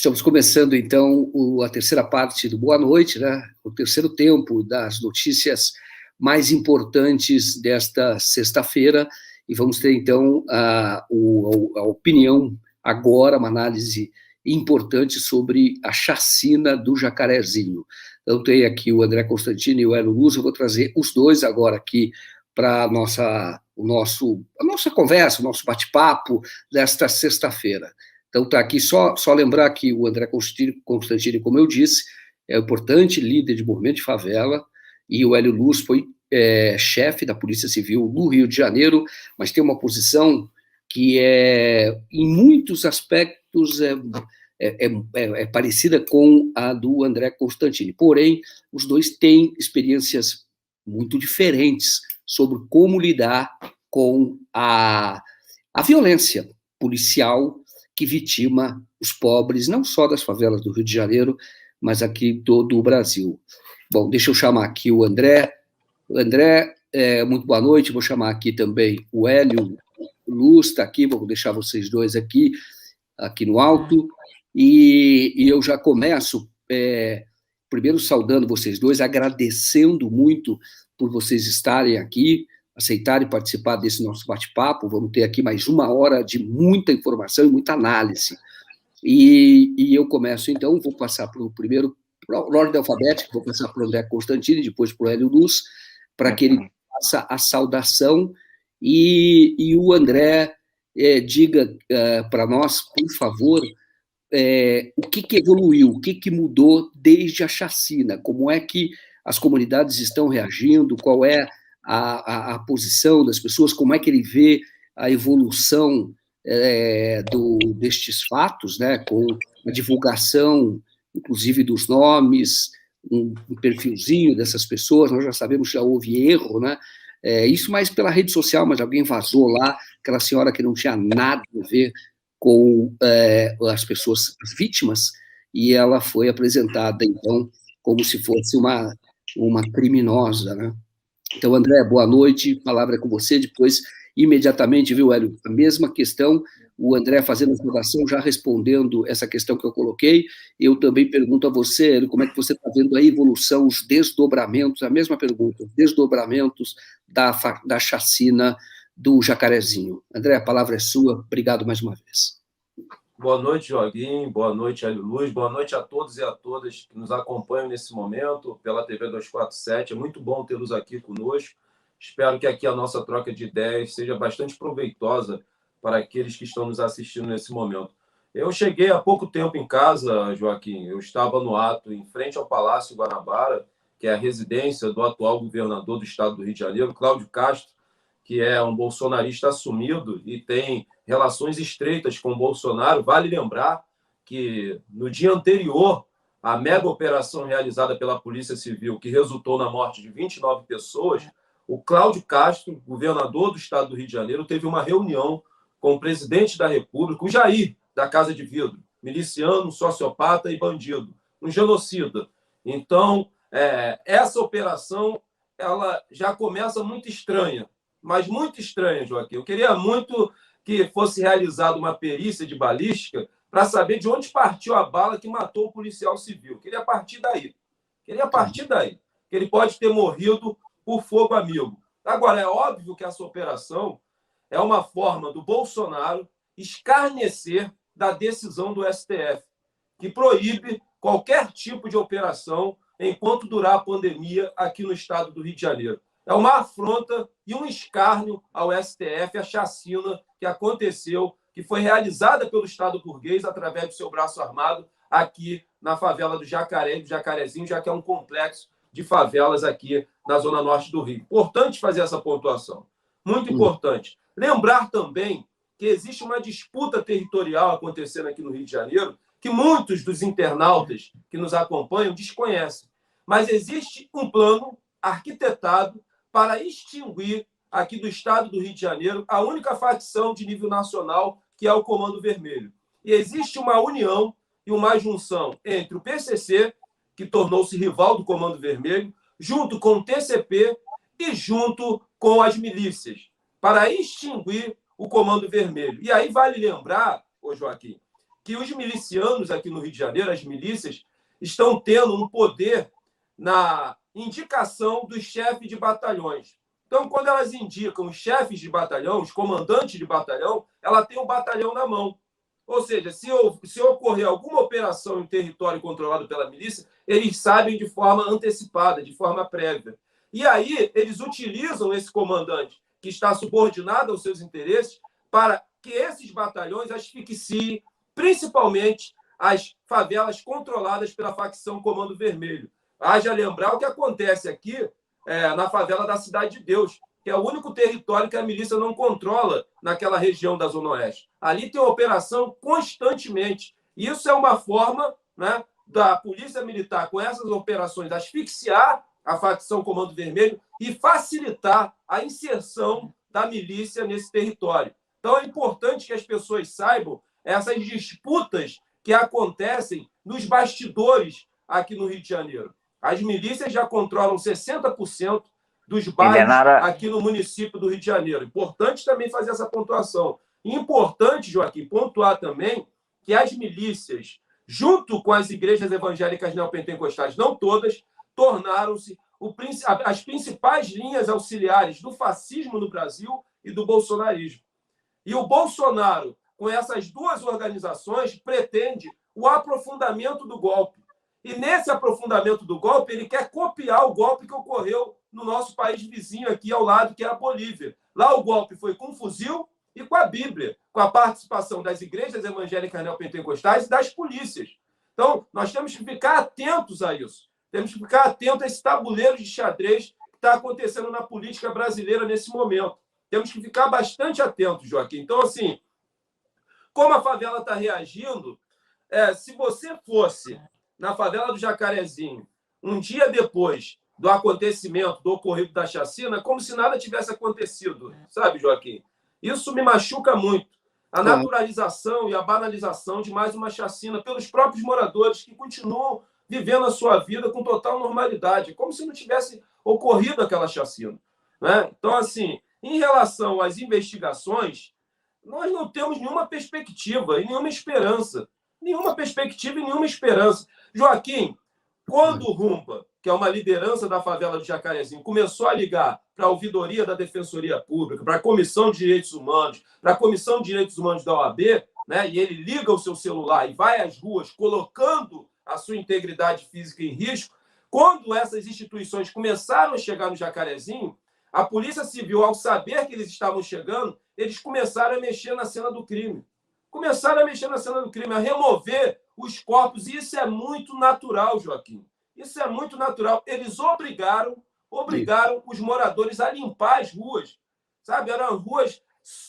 Estamos começando, então, a terceira parte do Boa Noite, né? O terceiro tempo das notícias mais importantes desta sexta-feira, e vamos ter, então, a opinião agora, uma análise importante sobre a chacina do Jacarezinho. Então, tem aqui o André Constantini e o Hélio Luz, eu vou trazer os dois agora aqui para a nossa conversa, o nosso bate-papo desta sexta-feira. Então, está aqui, só lembrar que o André Constantini, como eu disse, é um importante líder de movimento de favela, e o Hélio Luz foi chefe da Polícia Civil no Rio de Janeiro, mas tem uma posição que em muitos aspectos, é parecida com a do André Constantini. Porém, os dois têm experiências muito diferentes sobre como lidar com a violência policial que vitima os pobres, não só das favelas do Rio de Janeiro, mas aqui todo o Brasil. Bom, deixa eu chamar aqui o André. André, muito boa noite. Vou chamar aqui também o Hélio Luz, está aqui, vou deixar vocês dois aqui no alto. E eu já começo, primeiro saudando vocês dois, agradecendo muito por vocês estarem aqui, aceitarem participar desse nosso bate-papo. Vamos ter aqui mais uma hora de muita informação e muita análise. E eu começo, então, vou passar para o primeiro, por ordem alfabética, vou passar para o André Constantini, depois para o Hélio Luz, para que ele faça a saudação, e o André diga para nós, por favor, o que evoluiu, o que mudou desde a chacina, como é que as comunidades estão reagindo, qual é a posição das pessoas, como é que ele vê a evolução destes fatos, né, com a divulgação, inclusive, dos nomes, um perfilzinho dessas pessoas. Nós já sabemos que já houve erro, né? Isso mais pela rede social, mas alguém vazou lá, aquela senhora que não tinha nada a ver com as pessoas, as vítimas, e ela foi apresentada, então, como se fosse uma criminosa, né? Então, André, boa noite, a palavra é com você. Depois, imediatamente, viu, Hélio, a mesma questão, o André fazendo a fundação, já respondendo essa questão que eu coloquei. Eu também pergunto a você, Hélio, como é que você está vendo a evolução, os desdobramentos, a mesma pergunta, os desdobramentos da chacina do Jacarezinho. André, a palavra é sua, obrigado mais uma vez. Boa noite, Joaquim, boa noite, Hélio Luz, boa noite a todos e a todas que nos acompanham nesse momento pela TV 247. É muito bom tê-los aqui conosco. Espero que aqui a nossa troca de ideias seja bastante proveitosa para aqueles que estão nos assistindo nesse momento. Eu cheguei há pouco tempo em casa, Joaquim. Eu estava no ato em frente ao Palácio Guanabara, que é a residência do atual governador do estado do Rio de Janeiro, Cláudio Castro, que é um bolsonarista assumido e tem relações estreitas com o Bolsonaro. Vale lembrar que no dia anterior à mega operação realizada pela Polícia Civil, que resultou na morte de 29 pessoas, o Cláudio Castro, governador do estado do Rio de Janeiro, teve uma reunião com o presidente da República, o Jair, da Casa de Vidro, miliciano, sociopata e bandido, um genocida. Então, essa operação ela já começa muito estranha, mas muito estranha, Joaquim. Eu queria muito que fosse realizada uma perícia de balística para saber de onde partiu a bala que matou o policial civil. Queria partir daí. Que ele pode ter morrido por fogo amigo. Agora, é óbvio que essa operação é uma forma do Bolsonaro escarnecer da decisão do STF, que proíbe qualquer tipo de operação enquanto durar a pandemia aqui no estado do Rio de Janeiro. É uma afronta e um escárnio ao STF, a chacina que aconteceu, que foi realizada pelo Estado burguês através do seu braço armado aqui na favela do Jacaré, do Jacarezinho, já que é um complexo de favelas aqui na zona norte do Rio. Importante fazer essa pontuação. Muito importante. Lembrar também que existe uma disputa territorial acontecendo aqui no Rio de Janeiro que muitos dos internautas que nos acompanham desconhecem. Mas existe um plano arquitetado para extinguir aqui do estado do Rio de Janeiro a única facção de nível nacional, que é o Comando Vermelho. E existe uma união e uma junção entre o PCC, que tornou-se rival do Comando Vermelho, junto com o TCP e junto com as milícias, para extinguir o Comando Vermelho. E aí vale lembrar, Joaquim, que os milicianos aqui no Rio de Janeiro, as milícias, estão tendo um poder na indicação dos chefes de batalhões. Então, quando elas indicam os chefes de batalhão, os comandantes de batalhão, ela tem o batalhão na mão. Ou seja, se ocorrer alguma operação em território controlado pela milícia, eles sabem de forma antecipada, de forma prévia. E aí, eles utilizam esse comandante, que está subordinado aos seus interesses, para que esses batalhões asfixiem, principalmente, as favelas controladas pela facção Comando Vermelho. Haja lembrar o que acontece aqui na favela da Cidade de Deus, que é o único território que a milícia não controla naquela região da Zona Oeste. Ali tem operação constantemente. Isso é uma forma, né, da Polícia Militar, com essas operações, asfixiar a facção Comando Vermelho e facilitar a inserção da milícia nesse território. Então, é importante que as pessoas saibam essas disputas que acontecem nos bastidores aqui no Rio de Janeiro. As milícias já controlam 60% dos bairros aqui no município do Rio de Janeiro. Importante também fazer essa pontuação. Importante, Joaquim, pontuar também que as milícias, junto com as igrejas evangélicas neopentecostais, não todas, tornaram-se as principais linhas auxiliares do fascismo no Brasil e do bolsonarismo. E o Bolsonaro, com essas duas organizações, pretende o aprofundamento do golpe. E nesse aprofundamento do golpe, ele quer copiar o golpe que ocorreu no nosso país vizinho aqui ao lado, que é a Bolívia. Lá o golpe foi com fuzil e com a Bíblia, com a participação das igrejas evangélicas neopentecostais e das polícias. Então, nós temos que ficar atentos a isso. Temos que ficar atentos a esse tabuleiro de xadrez que está acontecendo na política brasileira nesse momento. Temos que ficar bastante atentos, Joaquim. Então, assim, como a favela está reagindo, se você fosse na favela do Jacarezinho, um dia depois do acontecimento, do ocorrido da chacina, como se nada tivesse acontecido, sabe, Joaquim? Isso me machuca muito. A naturalização e a banalização de mais uma chacina pelos próprios moradores que continuam vivendo a sua vida com total normalidade, como se não tivesse ocorrido aquela chacina, né? Então, assim, em relação às investigações, nós não temos nenhuma perspectiva e nenhuma esperança. Nenhuma perspectiva e nenhuma esperança. Joaquim, quando o Rumba, que é uma liderança da favela do Jacarezinho, começou a ligar para a ouvidoria da Defensoria Pública, para a Comissão de Direitos Humanos, para a Comissão de Direitos Humanos da OAB, né, e ele liga o seu celular e vai às ruas colocando a sua integridade física em risco, quando essas instituições começaram a chegar no Jacarezinho, a Polícia Civil, ao saber que eles estavam chegando, eles começaram a mexer na cena do crime. Começaram a mexer na cena do crime, a remover os corpos, e isso é muito natural, Joaquim. Isso é muito natural. Eles obrigaram os moradores a limpar as ruas, sabe? Eram ruas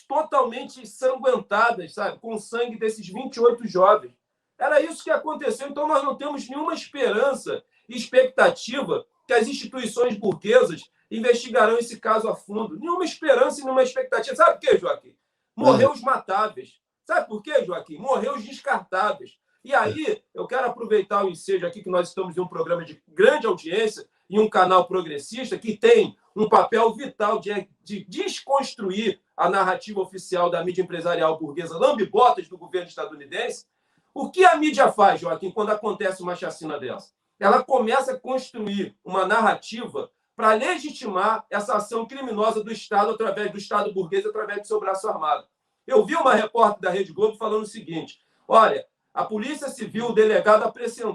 totalmente ensanguentadas, sabe? Com o sangue desses 28 jovens. Era isso que aconteceu. Então, nós não temos nenhuma esperança e expectativa que as instituições burguesas investigarão esse caso a fundo. Nenhuma esperança e nenhuma expectativa. Sabe por quê, Joaquim? Morreu os matáveis. Sabe por quê, Joaquim? Morreu os descartáveis. E aí, eu quero aproveitar o ensejo aqui, que nós estamos em um programa de grande audiência e um canal progressista que tem um papel vital de desconstruir a narrativa oficial da mídia empresarial burguesa lambe-botas do governo estadunidense. O que a mídia faz, Joaquim, quando acontece uma chacina dessa? Ela começa a construir uma narrativa para legitimar essa ação criminosa do Estado através do Estado burguês, através do seu braço armado. Eu vi uma repórter da Rede Globo falando o seguinte: olha, a Polícia Civil, o delegado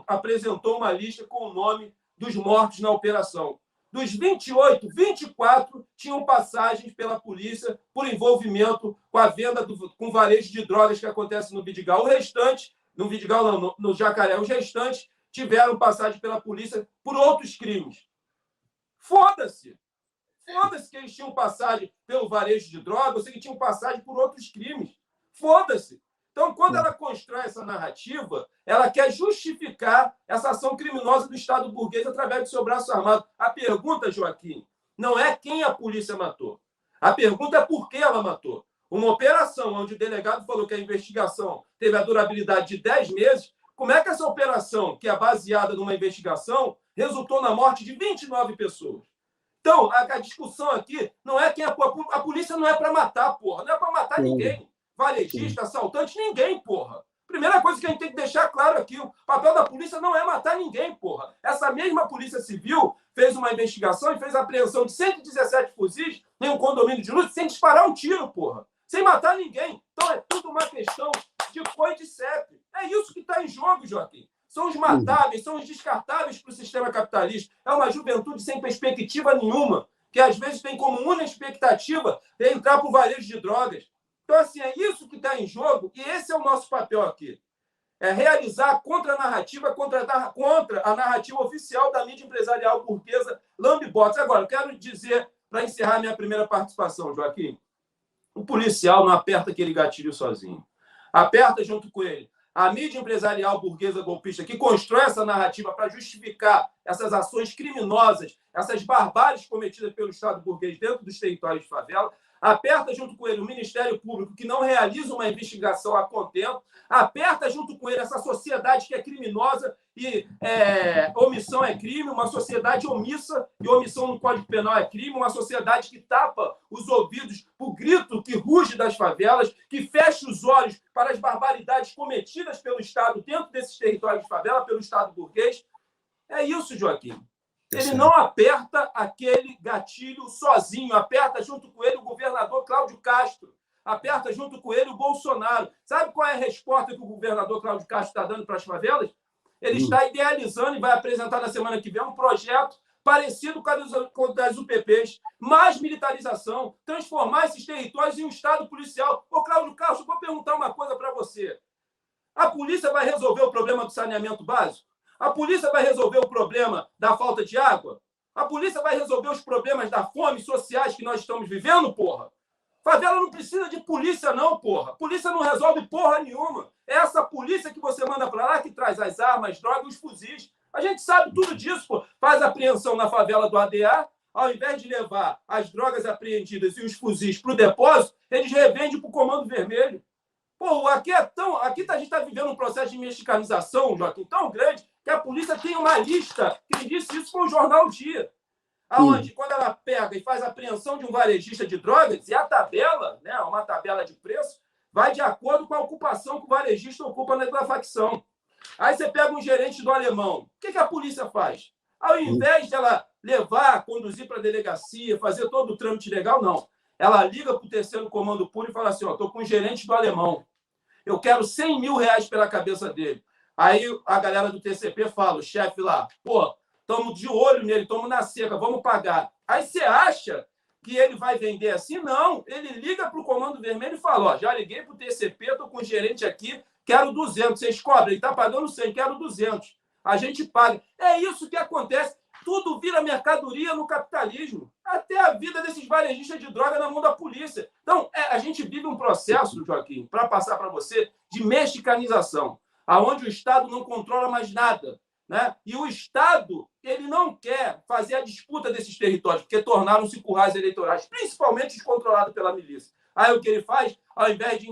apresentou uma lista com o nome dos mortos na operação. Dos 28, 24 tinham passagens pela polícia por envolvimento com a venda com varejo de drogas que acontece no Vidigal. O restante, no Vidigal não, no Jacaré, os restantes tiveram passagem pela polícia por outros crimes. Foda-se! Foda-se que eles tinham passagem pelo varejo de drogas, ou seja, que tinham passagem por outros crimes. Foda-se! Então, quando ela constrói essa narrativa, ela quer justificar essa ação criminosa do Estado burguês através do seu braço armado. A pergunta, Joaquim, não é quem a polícia matou. A pergunta é por que ela matou. Uma operação onde o delegado falou que a investigação teve a durabilidade de 10 meses, como é que essa operação, que é baseada numa investigação, resultou na morte de 29 pessoas? Então, a discussão aqui não é quem a polícia não é para matar, porra. Não é para matar ninguém. Varejista, assaltante, ninguém, porra. Primeira coisa que a gente tem que deixar claro aqui, o papel da polícia não é matar ninguém, porra. Essa mesma Polícia Civil fez uma investigação e fez a apreensão de 117 fuzis em um condomínio de luxo sem disparar um tiro, porra. Sem matar ninguém. Então é tudo uma questão de coito e CEP. É isso que está em jogo, Joaquim. São os matáveis, são os descartáveis para o sistema capitalista. É uma juventude sem perspectiva nenhuma, que às vezes tem como única expectativa entrar para o varejo de drogas. Então, assim, é isso que está em jogo e esse é o nosso papel aqui. É realizar a contranarrativa contra a narrativa oficial da mídia empresarial burguesa lambe-bots. Agora, eu quero dizer, para encerrar minha primeira participação, Joaquim, o policial não aperta aquele gatilho sozinho. Aperta junto com ele a mídia empresarial burguesa golpista que constrói essa narrativa para justificar essas ações criminosas, essas barbáries cometidas pelo Estado burguês dentro dos territórios de favela. Aperta junto com ele o Ministério Público, que não realiza uma investigação a contento. Aperta junto com ele essa sociedade que é criminosa e omissão é crime, uma sociedade omissa e omissão no Código Penal é crime, uma sociedade que tapa os ouvidos para o grito que ruge das favelas, que fecha os olhos para as barbaridades cometidas pelo Estado dentro desses territórios de favela, pelo Estado burguês. É isso, Joaquim. Ele não aperta aquele gatilho sozinho, aperta junto com ele o governador Cláudio Castro, aperta junto com ele o Bolsonaro. Sabe qual é a resposta que o governador Cláudio Castro está dando para as favelas? Ele está idealizando e vai apresentar na semana que vem um projeto parecido com o das UPPs, mais militarização, transformar esses territórios em um Estado policial. Ô, Cláudio Castro, vou perguntar uma coisa para você. A polícia vai resolver o problema do saneamento básico? A polícia vai resolver o problema da falta de água? A polícia vai resolver os problemas da fome sociais que nós estamos vivendo, porra? Favela não precisa de polícia, não, porra. Polícia não resolve porra nenhuma. É essa polícia que você manda para lá que traz as armas, as drogas, os fuzis. A gente sabe tudo disso, pô. Faz apreensão na favela do ADA, ao invés de levar as drogas apreendidas e os fuzis para o depósito, eles revendem para o Comando Vermelho. Pô, aqui a gente está vivendo um processo de mexicanização, Joaquim, tão grande que a polícia tem uma lista. Quem disse isso foi o Jornal Dia. Aonde, quando ela pega e faz a apreensão de um varejista de drogas, e a tabela, né, uma tabela de preço, vai de acordo com a ocupação que o varejista ocupa na facção. Aí você pega um gerente do Alemão. O que a polícia faz? Ao invés de ela levar, conduzir para a delegacia, fazer todo o trâmite legal, não. Ela liga para o terceiro comando público e fala assim, estou com o gerente do Alemão. Eu quero 100 mil reais pela cabeça dele. Aí a galera do TCP fala, o chefe lá, pô, estamos de olho nele, estamos na seca, vamos pagar. Aí você acha que ele vai vender assim? Não, ele liga para o Comando Vermelho e fala, já liguei para o TCP, estou com o gerente aqui, quero 200. Vocês cobram, ele está pagando 100, quero 200. A gente paga. É isso que acontece. Tudo vira mercadoria no capitalismo. Até a vida desses varejistas de droga na mão da polícia. Então, a gente vive um processo, Joaquim, para passar para você, de mexicanização, aonde o Estado não controla mais nada, né? E o Estado, ele não quer fazer a disputa desses territórios, porque tornaram-se currais eleitorais, principalmente os controlados pela milícia. Aí o que ele faz? Ao invés de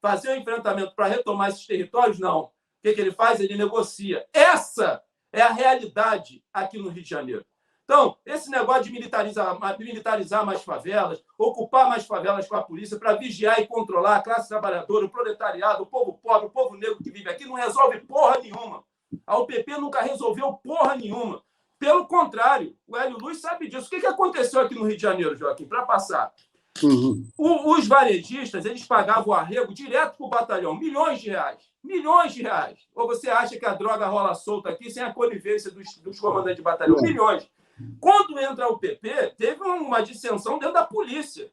fazer o enfrentamento para retomar esses territórios, não. O que ele faz? Ele negocia. Essa é a realidade aqui no Rio de Janeiro. Então, esse negócio de militarizar mais favelas, ocupar mais favelas com a polícia para vigiar e controlar a classe trabalhadora, o proletariado, o povo pobre, o povo negro que vive aqui, não resolve porra nenhuma. A UPP nunca resolveu porra nenhuma. Pelo contrário, o Hélio Luz sabe disso. O que aconteceu aqui no Rio de Janeiro, Joaquim, para passar? Os varejistas, eles pagavam o arrego direto para o batalhão, milhões de reais. Milhões de reais. Ou você acha que a droga rola solta aqui sem a conivência dos comandantes de batalhão? Milhões. Quando entra o PP, teve uma dissensão dentro da polícia.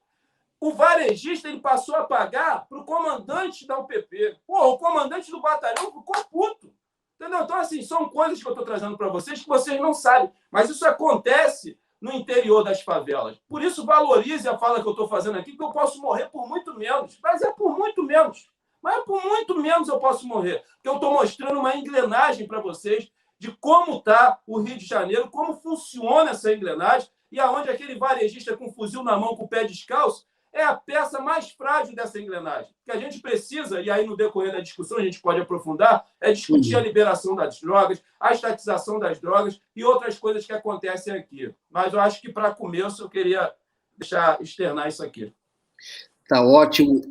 O varejista ele passou a pagar para o comandante da UPP. Pô, o comandante do batalhão ficou puto. Entendeu? Então, assim, são coisas que eu estou trazendo para vocês que vocês não sabem. Mas isso acontece no interior das favelas. Por isso, valorize a fala que eu estou fazendo aqui, que eu posso morrer por muito menos. Mas é por muito menos. Mas por muito menos eu posso morrer. Porque eu estou mostrando uma engrenagem para vocês de como está o Rio de Janeiro, como funciona essa engrenagem e aonde aquele varejista com fuzil na mão, com o pé descalço, é a peça mais frágil dessa engrenagem. O que a gente precisa, e aí no decorrer da discussão a gente pode aprofundar, é discutir a liberação das drogas, a estatização das drogas e outras coisas que acontecem aqui. Mas eu acho que, para começo, eu queria externar isso aqui. Tá ótimo.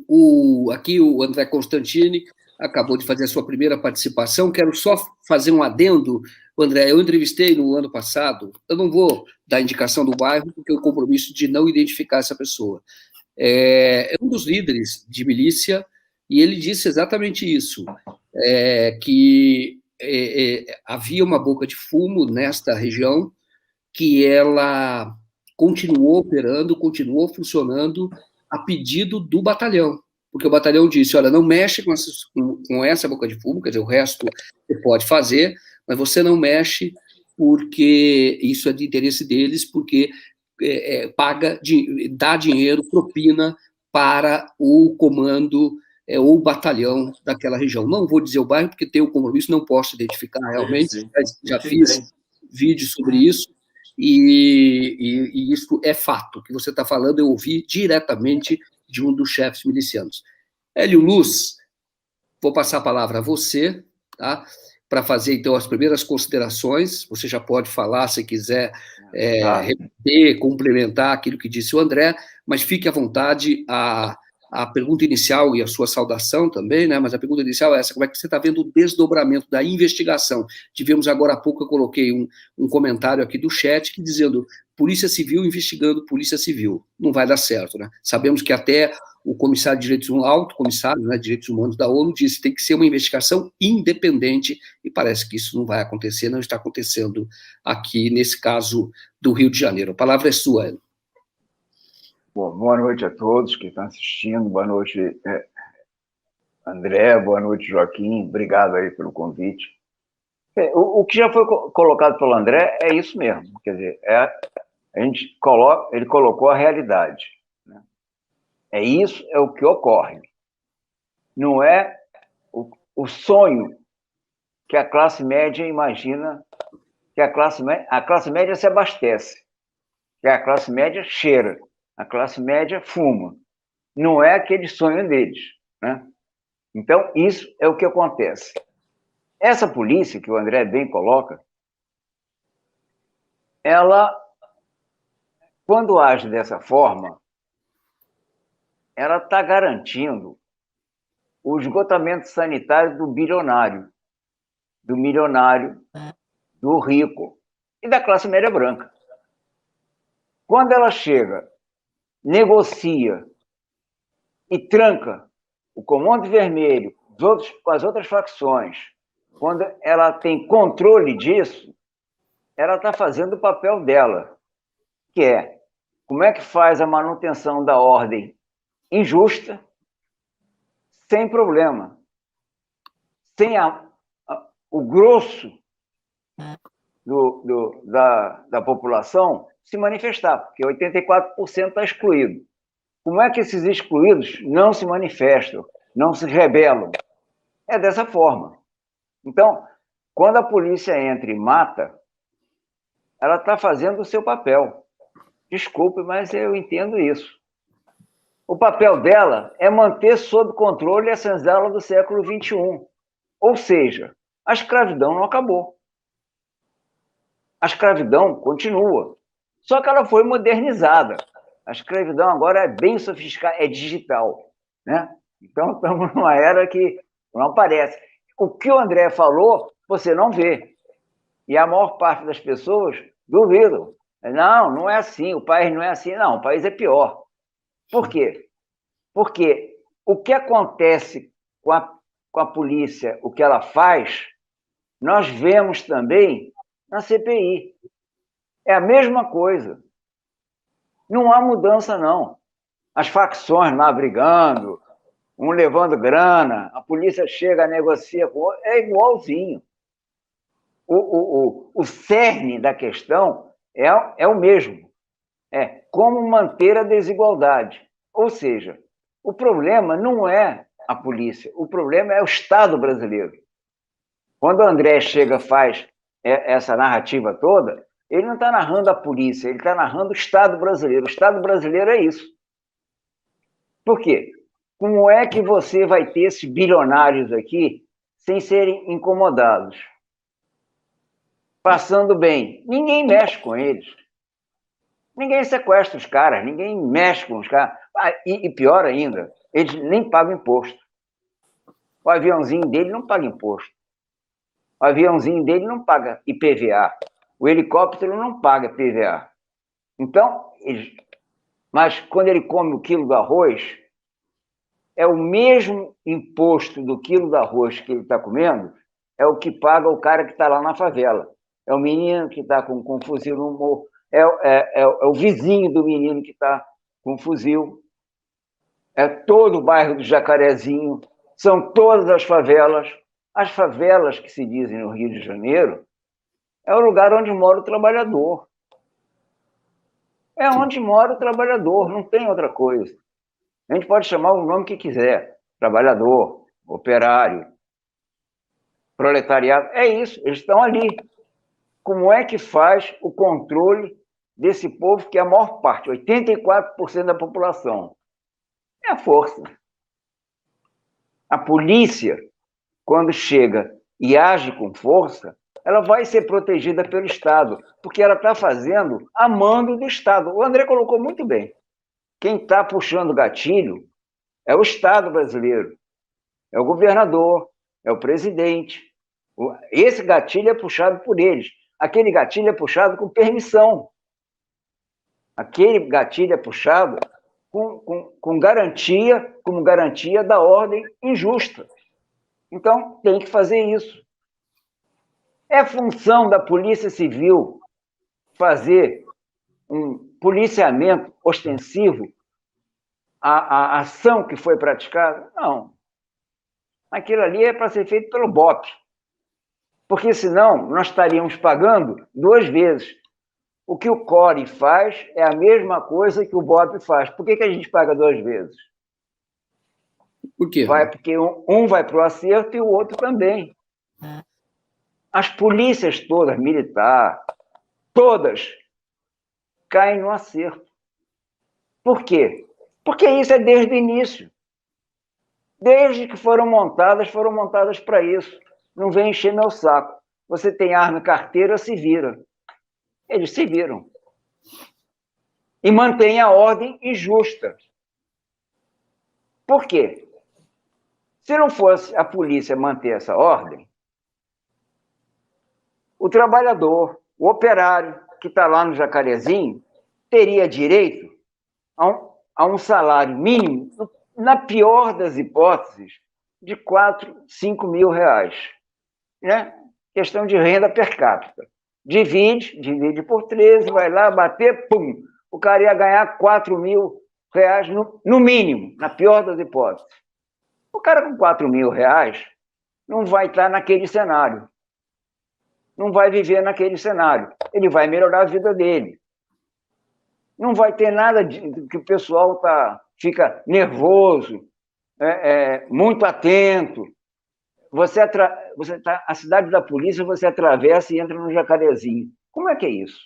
Aqui o André Constantini acabou de fazer a sua primeira participação. Quero só fazer um adendo, André. Eu entrevistei no ano passado, eu não vou dar indicação do bairro, porque eu compromisso de não identificar essa pessoa. É um dos líderes de milícia, e ele disse exatamente isso, que havia uma boca de fumo nesta região, que ela continuou operando, continuou funcionando a pedido do batalhão, porque o batalhão disse, olha, não mexe com essa boca de fumo, quer dizer, o resto você pode fazer, mas você não mexe porque isso é de interesse deles, porque dá dinheiro, propina para o comando ou batalhão daquela região. Não vou dizer o bairro, porque tenho o compromisso, não posso identificar realmente, já fiz vídeo sobre isso, e isso é fato. O que você está falando, eu ouvi diretamente de um dos chefes milicianos. Hélio Luz, vou passar a palavra a você, tá? Para fazer, então, as primeiras considerações. Você já pode falar, se quiser, repetir, complementar aquilo que disse o André, mas fique à vontade. A pergunta inicial e a sua saudação também, né? Mas a pergunta inicial é essa: como é que você está vendo o desdobramento da investigação? Tivemos agora há pouco, eu coloquei um comentário aqui do chat que dizendo Polícia Civil investigando Polícia Civil. Não vai dar certo, né? Sabemos que até o comissário de direitos humanos, alto comissário, né, de direitos humanos da ONU, disse que tem que ser uma investigação independente, e parece que isso não vai acontecer, não está acontecendo aqui, nesse caso do Rio de Janeiro. A palavra é sua, Hélio. Bom, boa noite a todos que estão assistindo, boa noite, André, boa noite, Joaquim, obrigado aí pelo convite. O que já foi colocado pelo André é isso mesmo, quer dizer, ele colocou a realidade, né? Isso é o que ocorre, não é o sonho que a classe média imagina, que a classe média se abastece, que a classe média cheira, a classe média fuma. Não é aquele sonho deles, né? Então, isso é o que acontece. Essa polícia, que o André bem coloca, ela, quando age dessa forma, ela está garantindo o esgotamento sanitário do bilionário, do milionário, do rico e da classe média branca. Quando ela chega, negocia e tranca o Comando Vermelho com as outras facções, quando ela tem controle disso, ela está fazendo o papel dela, que é como é que faz a manutenção da ordem injusta, sem problema, sem o grosso da população se manifestar, porque 84% está excluído. Como é que esses excluídos não se manifestam, não se rebelam? É dessa forma. Então, quando a polícia entra e mata, ela está fazendo o seu papel. Desculpe, mas eu entendo isso. O papel dela é manter sob controle a senzala do século XXI. Ou seja, a escravidão não acabou. A escravidão continua. Só que ela foi modernizada. A escravidão agora é bem sofisticada, é digital, né? Então, estamos numa era que não aparece. O que o André falou, você não vê. E a maior parte das pessoas duvidam. Não é assim, o país não é assim. Não, o país é pior. Por quê? Porque o que acontece com a polícia, o que ela faz, nós vemos também na CPI. É a mesma coisa. Não há mudança, não. As facções lá brigando, um levando grana, a polícia chega, negocia com o outro, é igualzinho. O cerne da questão é o mesmo. É como manter a desigualdade. Ou seja, o problema não é a polícia, o problema é o Estado brasileiro. Quando o André chega e faz essa narrativa toda, ele não está narrando a polícia, ele está narrando o Estado brasileiro. O Estado brasileiro é isso. Por quê? Como é que você vai ter esses bilionários aqui sem serem incomodados? Passando bem. Ninguém mexe com eles. Ninguém sequestra os caras, ninguém mexe com os caras. E pior ainda, eles nem pagam imposto. O aviãozinho dele não paga imposto. O aviãozinho dele não paga IPVA. O helicóptero não paga IPVA. Então, mas quando ele come o quilo do arroz, é o mesmo imposto do quilo do arroz que ele está comendo, é o que paga o cara que está lá na favela. É o menino que está com fuzil no morro, é o vizinho do menino que está com fuzil, é todo o bairro do Jacarezinho, são todas as favelas. As favelas que se dizem no Rio de Janeiro é o lugar onde mora o trabalhador. É onde mora o trabalhador, não tem outra coisa. A gente pode chamar o nome que quiser, trabalhador, operário, proletariado, é isso, eles estão ali. Como é que faz o controle desse povo, que é a maior parte, 84% da população? É a força. A polícia, quando chega e age com força, ela vai ser protegida pelo Estado, porque ela está fazendo a mando do Estado. O André colocou muito bem. Quem está puxando o gatilho é o Estado brasileiro, é o governador, é o presidente. Esse gatilho é puxado por eles. Aquele gatilho é puxado com permissão. Aquele gatilho é puxado com garantia, como garantia da ordem injusta. Então, tem que fazer isso. É função da Polícia Civil fazer um policiamento ostensivo à ação que foi praticada? Não. Aquilo ali é para ser feito pelo BOP. Porque, senão, nós estaríamos pagando 2 vezes. O que o CORE faz é a mesma coisa que o BOP faz. Por que a gente paga 2 vezes? Por quê? Porque um vai para o acerto e o outro também. As polícias todas, militar, todas, caem no acerto. Por quê? Porque isso é desde o início. Desde que foram montadas para isso. Não vem encher meu saco. Você tem arma e carteira, se vira. Eles se viram. E mantém a ordem injusta. Por quê? Se não fosse a polícia manter essa ordem, o trabalhador, o operário que está lá no Jacarezinho, teria direito a um salário mínimo, na pior das hipóteses, de 4, 5 mil reais. Né? Questão de renda per capita. Divide por 13, vai lá, bater, pum! O cara ia ganhar 4 mil reais no mínimo, na pior das hipóteses. O cara com 4 mil reais não vai estar naquele cenário. Não vai viver naquele cenário. Ele vai melhorar a vida dele. Não vai ter nada que o pessoal fica nervoso, muito atento. A cidade da polícia, você atravessa e entra no Jacarezinho. Como é que é isso?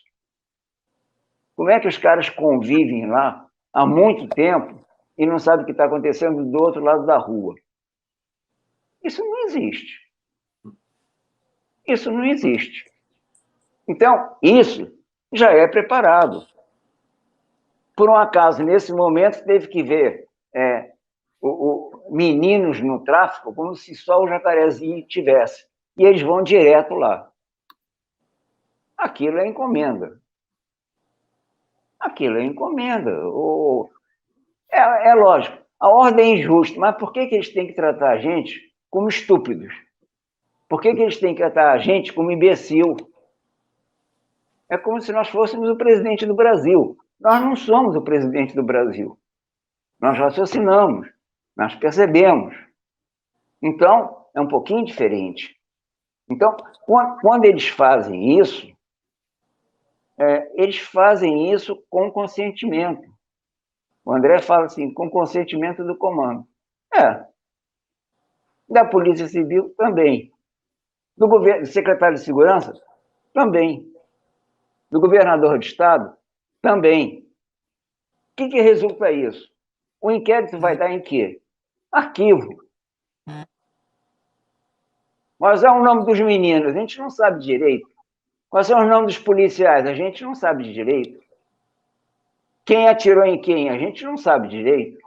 Como é que os caras convivem lá há muito tempo e não sabem o que está acontecendo do outro lado da rua? Isso não existe. Isso não existe. Então, isso já é preparado. Por um acaso, nesse momento, teve que ver meninos no tráfico como se só o Jacarezinho tivesse. E eles vão direto lá. Aquilo é encomenda. Aquilo é encomenda. É lógico. A ordem é injusta, mas por que eles têm que tratar a gente como estúpidos? Por que eles têm que tratar a gente como imbecil? É como se nós fôssemos o presidente do Brasil. Nós não somos o presidente do Brasil. Nós raciocinamos, nós percebemos. Então, é um pouquinho diferente. Então, quando eles fazem isso com consentimento. O André fala assim, com consentimento do comando. Da Polícia Civil, também. Do secretário de Segurança, também. Do governador de Estado, também. O que resulta isso? O inquérito vai dar em quê? Arquivo. Mas é o nome dos meninos, a gente não sabe direito. Quais são os nomes dos policiais? A gente não sabe direito. Quem atirou em quem? A gente não sabe direito.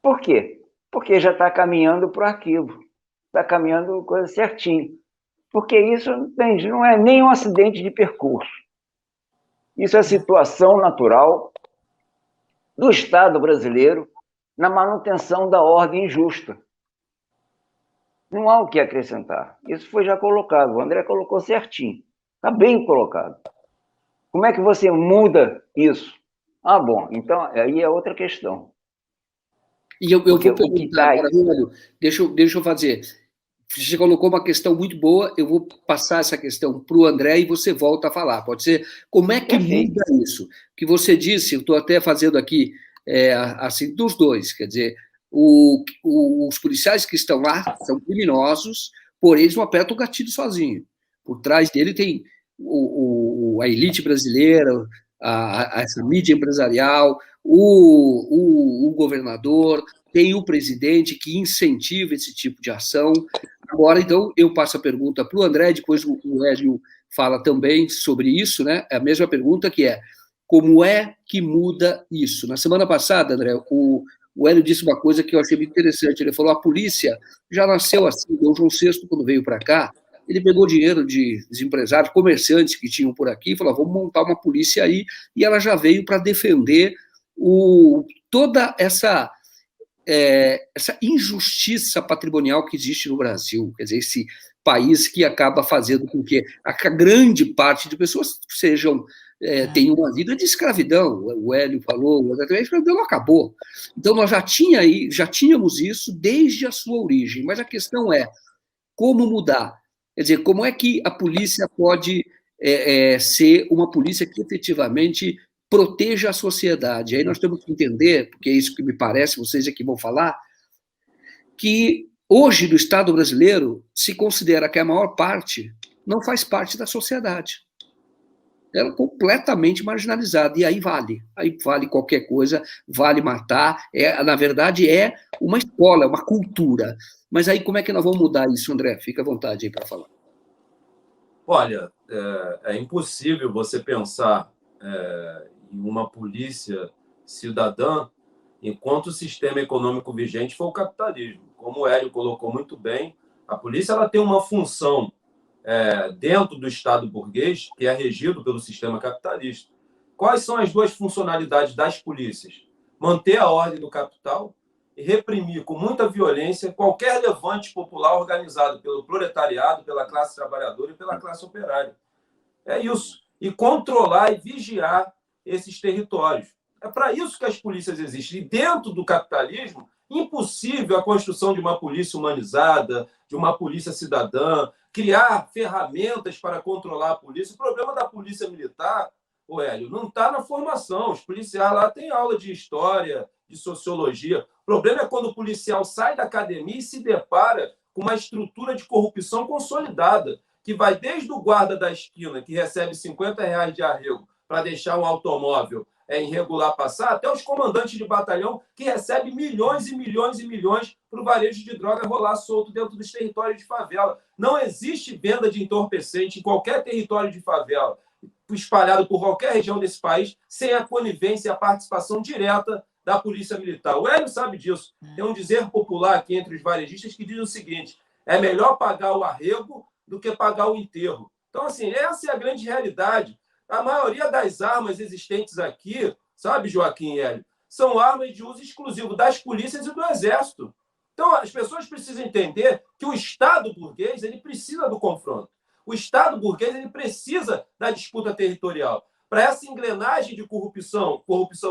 Por quê? porque já está caminhando para o arquivo, está caminhando coisa certinho. Porque isso, entende, não é nem um acidente de percurso. Isso é situação natural do Estado brasileiro na manutenção da ordem justa. Não há o que acrescentar. Isso foi já colocado. O André colocou certinho. Está bem colocado. Como é que você muda isso? Ah, bom, então aí é outra questão. E eu vou perguntar agora, Hélio, deixa eu fazer. Você colocou uma questão muito boa, eu vou passar essa questão para o André e você volta a falar, pode ser? Como é que muda isso? Que você disse, eu estou até fazendo aqui, assim, dos dois, quer dizer, os policiais que estão lá são criminosos, porém eles não apertam o gatilho sozinho. Por trás dele tem a elite brasileira, essa mídia empresarial, o governador, tem o presidente que incentiva esse tipo de ação. Agora, então, eu passo a pergunta para o André, depois o Hélio fala também sobre isso, né? É a mesma pergunta que é, como é que muda isso? Na semana passada, André, o Hélio disse uma coisa que eu achei muito interessante, ele falou, a polícia já nasceu assim, Dom João VI, quando veio para cá, ele pegou dinheiro de empresários, comerciantes que tinham por aqui, e falou, vamos montar uma polícia aí, e ela já veio para defender toda essa injustiça patrimonial que existe no Brasil, quer dizer, esse país que acaba fazendo com que a grande parte de pessoas tenham uma vida de escravidão. O Hélio falou, a escravidão não acabou. Então, nós já tínhamos isso desde a sua origem, mas a questão é como mudar. Quer dizer, como é que a polícia pode ser uma polícia que efetivamente proteja a sociedade. Aí nós temos que entender, porque é isso que me parece, vocês aqui vão falar, que hoje no Estado brasileiro se considera que a maior parte não faz parte da sociedade. Ela é completamente marginalizada, e aí vale qualquer coisa, vale matar, na verdade é uma escola, é uma cultura. Mas aí como é que nós vamos mudar isso, André? Fica à vontade aí para falar. Olha, é impossível você pensar em uma polícia cidadã enquanto o sistema econômico vigente for o capitalismo. Como o Hélio colocou muito bem, a polícia ela tem uma função dentro do Estado burguês que é regido pelo sistema capitalista. Quais são as duas funcionalidades das polícias? Manter a ordem do capital e reprimir com muita violência qualquer levante popular organizado pelo proletariado, pela classe trabalhadora e pela classe operária. É isso. E controlar e vigiar esses territórios. É para isso que as polícias existem. E dentro do capitalismo, impossível a construção de uma polícia humanizada, de uma polícia cidadã, criar ferramentas para controlar a polícia. O problema da polícia militar, o Hélio, não está na formação. Os policiais lá têm aula de história, de sociologia. O problema é quando o policial sai da academia e se depara com uma estrutura de corrupção consolidada, que vai desde o guarda da esquina, que recebe R$50 de arrego para deixar um automóvel irregular passar, até os comandantes de batalhão, que recebem milhões e milhões e milhões para o varejo de droga rolar solto dentro dos territórios de favela. Não existe venda de entorpecente em qualquer território de favela, espalhado por qualquer região desse país, sem a conivência e a participação direta da Polícia Militar. O Hélio sabe disso. Tem um dizer popular aqui entre os varejistas que diz o seguinte, é melhor pagar o arrego do que pagar o enterro. Então, assim, essa é a grande realidade. A maioria das armas existentes aqui, sabe, Joaquim e Hélio, são armas de uso exclusivo das polícias e do Exército. Então, as pessoas precisam entender que o Estado burguês ele precisa do confronto. O Estado burguês ele precisa da disputa territorial. Para essa engrenagem de corrupção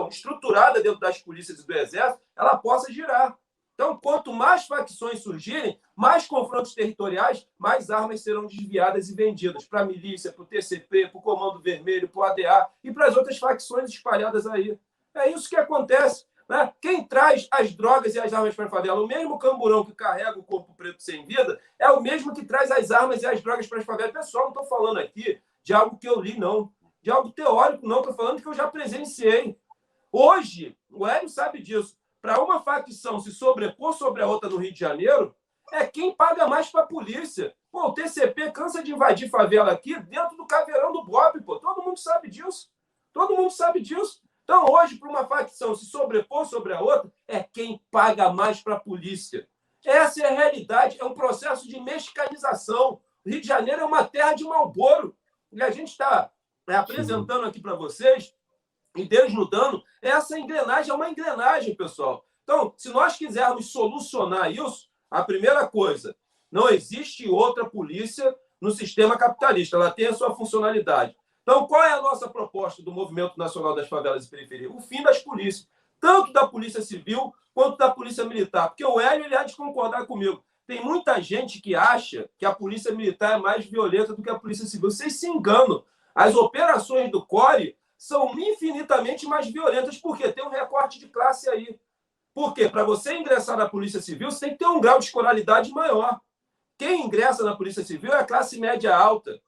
estruturada dentro das polícias e do Exército, ela possa girar. Então, quanto mais facções surgirem, mais confrontos territoriais, mais armas serão desviadas e vendidas para a milícia, para o TCP, para o Comando Vermelho, para o ADA e para as outras facções espalhadas aí. É isso que acontece. Né? Quem traz as drogas e as armas para a favela, o mesmo camburão que carrega o corpo preto sem vida, é o mesmo que traz as armas e as drogas para as favelas. Pessoal, não estou falando aqui de algo que eu li, não. De algo teórico, não. Estou falando que eu já presenciei. Hoje, o Hélio sabe disso. Para uma facção se sobrepor sobre a outra no Rio de Janeiro, é quem paga mais para a polícia. Pô, o TCP cansa de invadir favela aqui dentro do caveirão do Bob, pô. Todo mundo sabe disso. Todo mundo sabe disso. Então, hoje, para uma facção se sobrepor sobre a outra, é quem paga mais para a polícia. Essa é a realidade, é um processo de mexicanização. O Rio de Janeiro é uma terra de Marlboro. E a gente está apresentando aqui para vocês e desnudando. Essa engrenagem é uma engrenagem, pessoal. Então, se nós quisermos solucionar isso, a primeira coisa, não existe outra polícia no sistema capitalista. Ela tem a sua funcionalidade. Então, qual é a nossa proposta do Movimento Nacional das Favelas e Periferias? O fim das polícias, tanto da Polícia Civil quanto da Polícia Militar. Porque o Hélio, ele há de concordar comigo. Tem muita gente que acha que a Polícia Militar é mais violenta do que a Polícia Civil. Vocês se enganam. As operações do CORE são infinitamente mais violentas, porque tem um recorte de classe aí. Por quê? Para você ingressar na Polícia Civil, você tem que ter um grau de escolaridade maior. Quem ingressa na Polícia Civil é a classe média alta.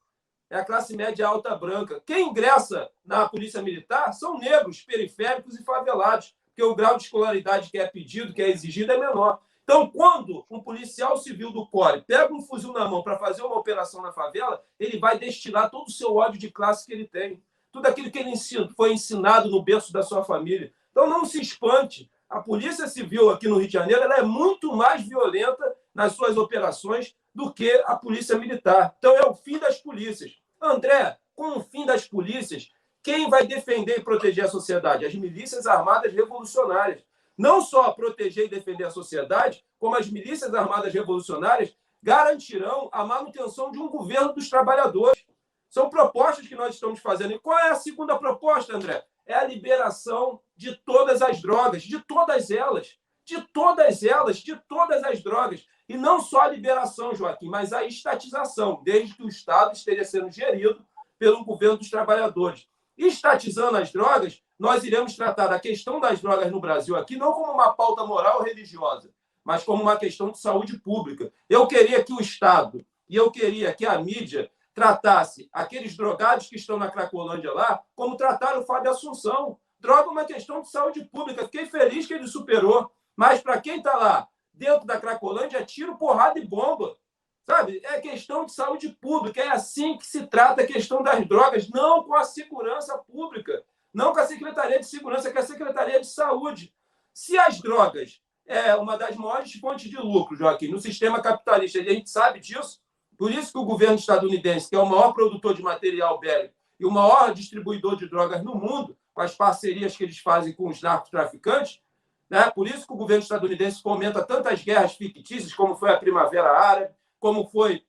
É a classe média alta branca. Quem ingressa na Polícia Militar são negros, periféricos e favelados, porque o grau de escolaridade que é pedido, que é exigido, é menor. Então, quando um policial civil do CORE pega um fuzil na mão para fazer uma operação na favela, ele vai destilar todo o seu ódio de classe que ele tem. Tudo aquilo que ele foi ensinado no berço da sua família. Então, não se espante. A Polícia Civil aqui no Rio de Janeiro ela é muito mais violenta nas suas operações do que a Polícia Militar. Então, é o fim das polícias. André, com o fim das polícias, quem vai defender e proteger a sociedade? As milícias armadas revolucionárias. Não só proteger e defender a sociedade, como as milícias armadas revolucionárias garantirão a manutenção de um governo dos trabalhadores. São propostas que nós estamos fazendo. E qual é a segunda proposta, André? É a liberação de todas as drogas, de todas elas. De todas elas, de todas as drogas. E não só a liberação, Joaquim, mas a estatização, desde que o Estado esteja sendo gerido pelo governo dos trabalhadores. Estatizando as drogas, nós iremos tratar da questão das drogas no Brasil aqui não como uma pauta moral ou religiosa, mas como uma questão de saúde pública. Eu queria que o Estado e eu queria que a mídia tratasse aqueles drogados que estão na Cracolândia lá como trataram o Fábio Assunção. Droga é uma questão de saúde pública. Fiquei feliz que ele superou. Mas para quem está lá dentro da Cracolândia é tiro, porrada e bomba. Sabe? É questão de saúde pública. É assim que se trata a questão das drogas, não com a segurança pública, não com a Secretaria de Segurança, com a Secretaria de Saúde. Se as drogas é uma das maiores fontes de lucro, Joaquim, no sistema capitalista, e a gente sabe disso, por isso que o governo estadunidense, que é o maior produtor de material bélico e o maior distribuidor de drogas no mundo, com as parcerias que eles fazem com os narcotraficantes, né? Por isso que o governo estadunidense fomenta tantas guerras fictícias, como foi a Primavera Árabe, como foi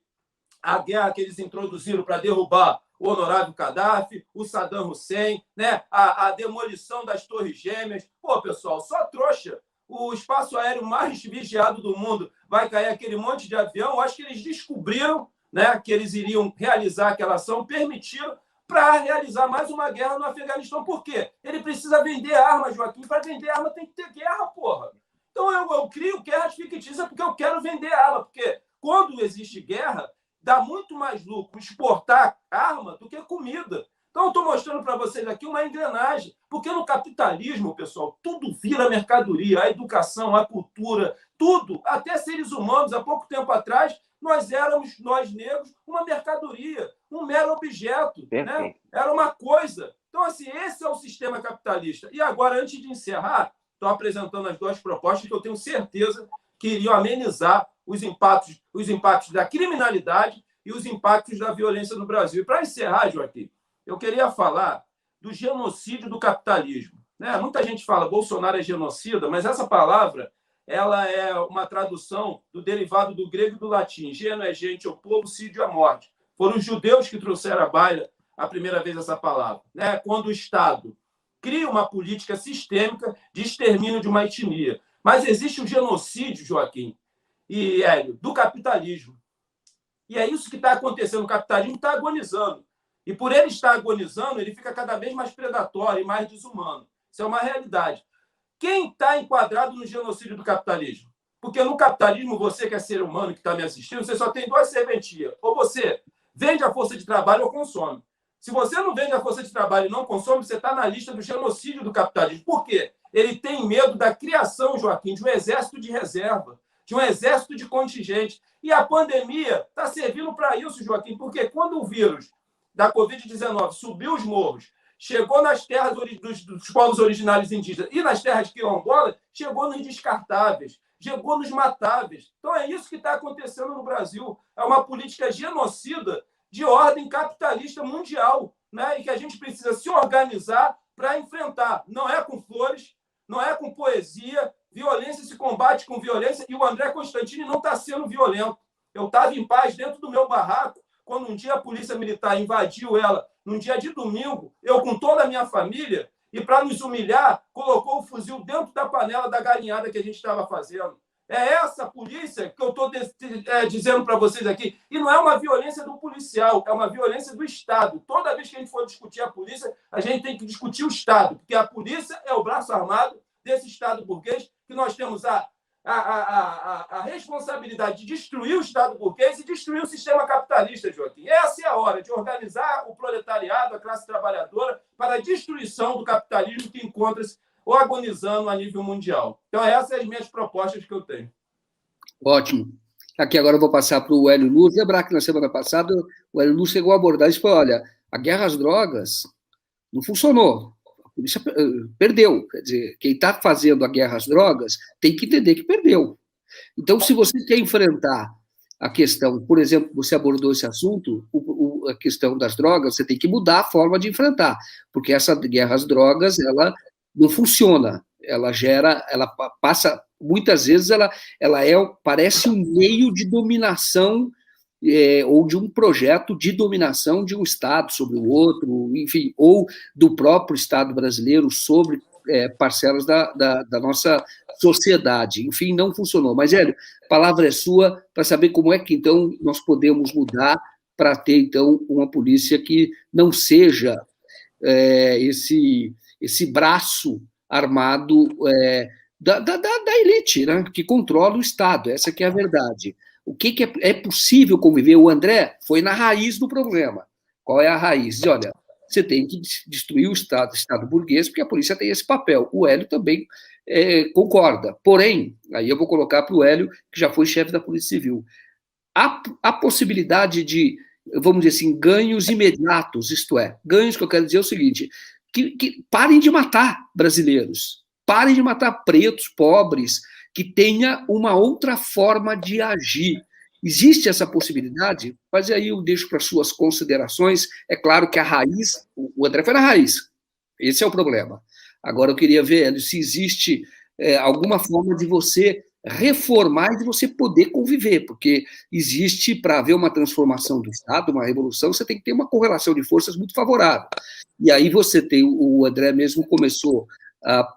a guerra que eles introduziram para derrubar o honorável Gaddafi, o Saddam Hussein, né? A demolição das Torres Gêmeas. Pô, pessoal, só trouxa. O espaço aéreo mais vigiado do mundo vai cair aquele monte de avião. Eu acho que eles descobriram, né, que eles iriam realizar aquela ação, permitiram para realizar mais uma guerra no Afeganistão. Por quê? Ele precisa vender armas, Joaquim. Para vender arma tem que ter guerra, porra. Então eu crio guerras fictícias porque eu quero vender arma. Porque quando existe guerra, dá muito mais lucro exportar arma do que comida. Então, eu estou mostrando para vocês aqui uma engrenagem. Porque no capitalismo, pessoal, tudo vira mercadoria. A educação, a cultura, tudo. Até seres humanos, há pouco tempo atrás, nós éramos, nós negros, uma mercadoria, um mero objeto. Né? Era uma coisa. Então, assim, esse é o sistema capitalista. E agora, antes de encerrar, estou apresentando as duas propostas que eu tenho certeza que iriam amenizar os impactos da criminalidade e os impactos da violência no Brasil. E para encerrar, Joaquim, eu queria falar do genocídio do capitalismo. Né? Muita gente fala Bolsonaro é genocida, mas essa palavra ela é uma tradução do derivado do grego e do latim. Geno é gente, o povo, sídio é morte. Foram os judeus que trouxeram à baila a primeira vez essa palavra. Né? Quando o Estado cria uma política sistêmica de extermínio de uma etnia. Mas existe o genocídio, Joaquim e Hélio, do capitalismo. E é isso que está acontecendo. O capitalismo está agonizando. E por ele estar agonizando, ele fica cada vez mais predatório e mais desumano. Isso é uma realidade. Quem está enquadrado no genocídio do capitalismo? Porque no capitalismo, você que é ser humano, que está me assistindo, você só tem duas serventias. Ou você vende a força de trabalho ou consome. Se você não vende a força de trabalho e não consome, você está na lista do genocídio do capitalismo. Por quê? Ele tem medo da criação, Joaquim, de um exército de reserva, de um exército de contingente. E a pandemia está servindo para isso, Joaquim, porque quando o vírus da Covid-19 subiu os morros, chegou nas terras dos povos originários indígenas e nas terras quilombolas, chegou nos descartáveis, chegou nos matáveis. Então, é isso que está acontecendo no Brasil. É uma política genocida de ordem capitalista mundial, né? E que a gente precisa se organizar para enfrentar. Não é com flores, não é com poesia. Violência se combate com violência e o André Constantini não está sendo violento. Eu estava em paz dentro do meu barraco quando um dia a polícia militar invadiu ela, num dia de domingo, eu com toda a minha família, e para nos humilhar, colocou o fuzil dentro da panela da galinhada que a gente estava fazendo. É essa polícia que eu estou dizendo para vocês aqui. E não é uma violência do policial, é uma violência do Estado. Toda vez que a gente for discutir a polícia, a gente tem que discutir o Estado, porque a polícia é o braço armado desse Estado burguês, que nós temos a responsabilidade de destruir o Estado burguês e destruir o sistema capitalista, Joaquim. Essa é a hora de organizar o proletariado, a classe trabalhadora, para a destruição do capitalismo que encontra-se agonizando a nível mundial. Então, essas são as minhas propostas que eu tenho. Ótimo. Aqui agora eu vou passar para o Hélio Luz. Lembrar que na semana passada o Hélio Luz chegou a abordar isso e falou, olha, a guerra às drogas não funcionou. A polícia perdeu. Quer dizer, quem está fazendo a guerra às drogas tem que entender que perdeu. Então, se você quer enfrentar a questão, por exemplo, você abordou esse assunto, a questão das drogas, você tem que mudar a forma de enfrentar, porque essa guerra às drogas, ela não funciona, ela passa, muitas vezes parece um meio de dominação ou de um projeto de dominação de um Estado sobre o outro, enfim, ou do próprio Estado brasileiro sobre parcelas da nossa sociedade. Enfim, não funcionou. Mas, Hélio, a palavra é sua para saber como é que, então, nós podemos mudar para ter, então, uma polícia que não seja esse braço armado da elite, né, que controla o Estado. Essa que é a verdade. O que é possível conviver? O André foi na raiz do problema. Qual é a raiz? Diz, olha, você tem que destruir o Estado burguês, porque a polícia tem esse papel. O Hélio também concorda. Porém, aí eu vou colocar para o Hélio, que já foi chefe da Polícia Civil, a possibilidade de, vamos dizer assim, ganhos imediatos, isto é, ganhos que eu quero dizer é o seguinte, que parem de matar brasileiros, parem de matar pretos, pobres, que tenha uma outra forma de agir. Existe essa possibilidade? Mas aí eu deixo para suas considerações. É claro que a raiz, o André foi na raiz, esse é o problema. Agora eu queria ver se existe alguma forma de você reformar e de você poder conviver, porque existe, para haver uma transformação do Estado, uma revolução, você tem que ter uma correlação de forças muito favorável. E aí você tem, o André mesmo começou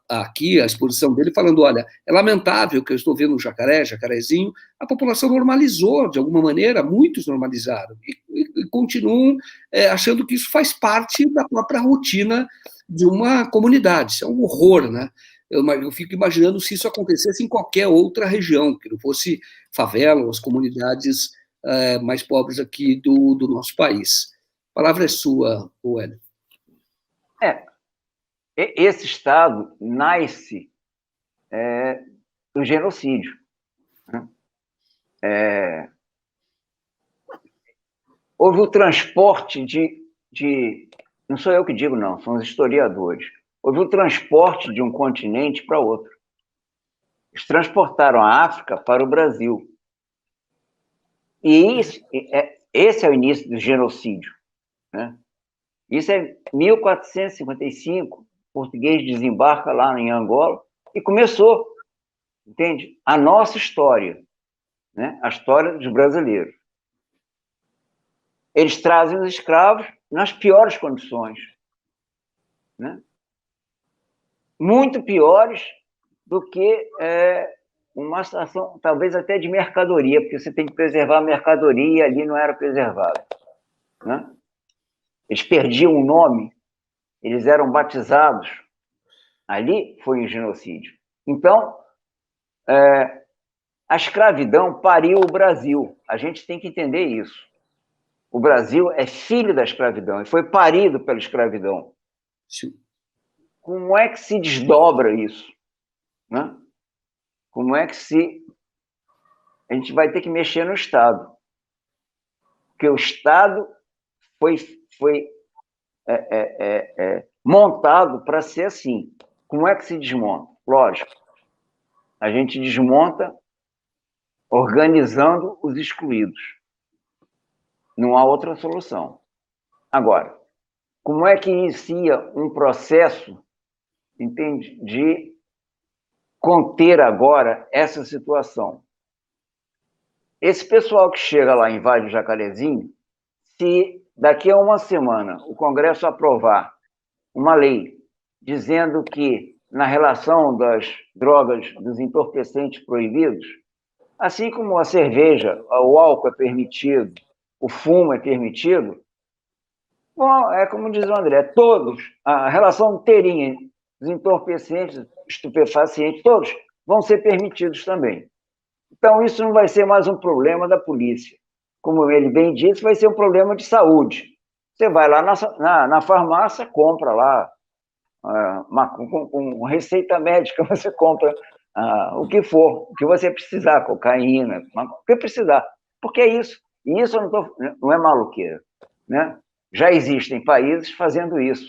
aqui a exposição dele falando, olha, é lamentável que eu estou vendo no Jacarezinho, a população normalizou de alguma maneira, muitos normalizaram, e continuam achando que isso faz parte da própria rotina de uma comunidade. Isso é um horror, né? Eu fico imaginando se isso acontecesse em qualquer outra região, que não fosse favela ou as comunidades mais pobres aqui do nosso país. A palavra é sua, Hélio. Esse Estado nasce do genocídio. Né? Houve o transporte de... Não sou eu que digo, não, são os historiadores. Houve o transporte de um continente para outro. Eles transportaram a África para o Brasil. E esse é o início do genocídio. Né? Isso é 1455, o português desembarca lá em Angola e começou, entende? A nossa história, né? A história dos brasileiros. Eles trazem os escravos nas piores condições, né? Muito piores do que uma situação, talvez até de mercadoria, porque você tem que preservar a mercadoria e ali não era preservado. Né? Eles perdiam o nome, eles eram batizados. Ali foi um genocídio. Então, a escravidão pariu o Brasil. A gente tem que entender isso. O Brasil é filho da escravidão e foi parido pela escravidão. Sim. Como é que se desdobra isso? Né? Como é que a gente vai ter que mexer no Estado? Porque o Estado foi montado para ser assim. Como é que se desmonta? Lógico, a gente desmonta organizando os excluídos. Não há outra solução. Agora, como é que inicia um processo, entende, de conter agora essa situação? Esse pessoal que chega lá em Vale do Jacarezinho, se daqui a uma semana o Congresso aprovar uma lei dizendo que, na relação das drogas, dos entorpecentes proibidos, assim como a cerveja, o álcool é permitido, o fumo é permitido, bom, é como diz o André, todos, a relação inteirinha, os entorpecentes, estupefacientes, todos vão ser permitidos também. Então, isso não vai ser mais um problema da polícia. Como ele bem disse, vai ser um problema de saúde. Você vai lá na farmácia, compra lá, com receita médica, você compra o que for, o que você precisar, cocaína, o que precisar. Porque é isso. E isso não é maluqueira, né? Já existem países fazendo isso.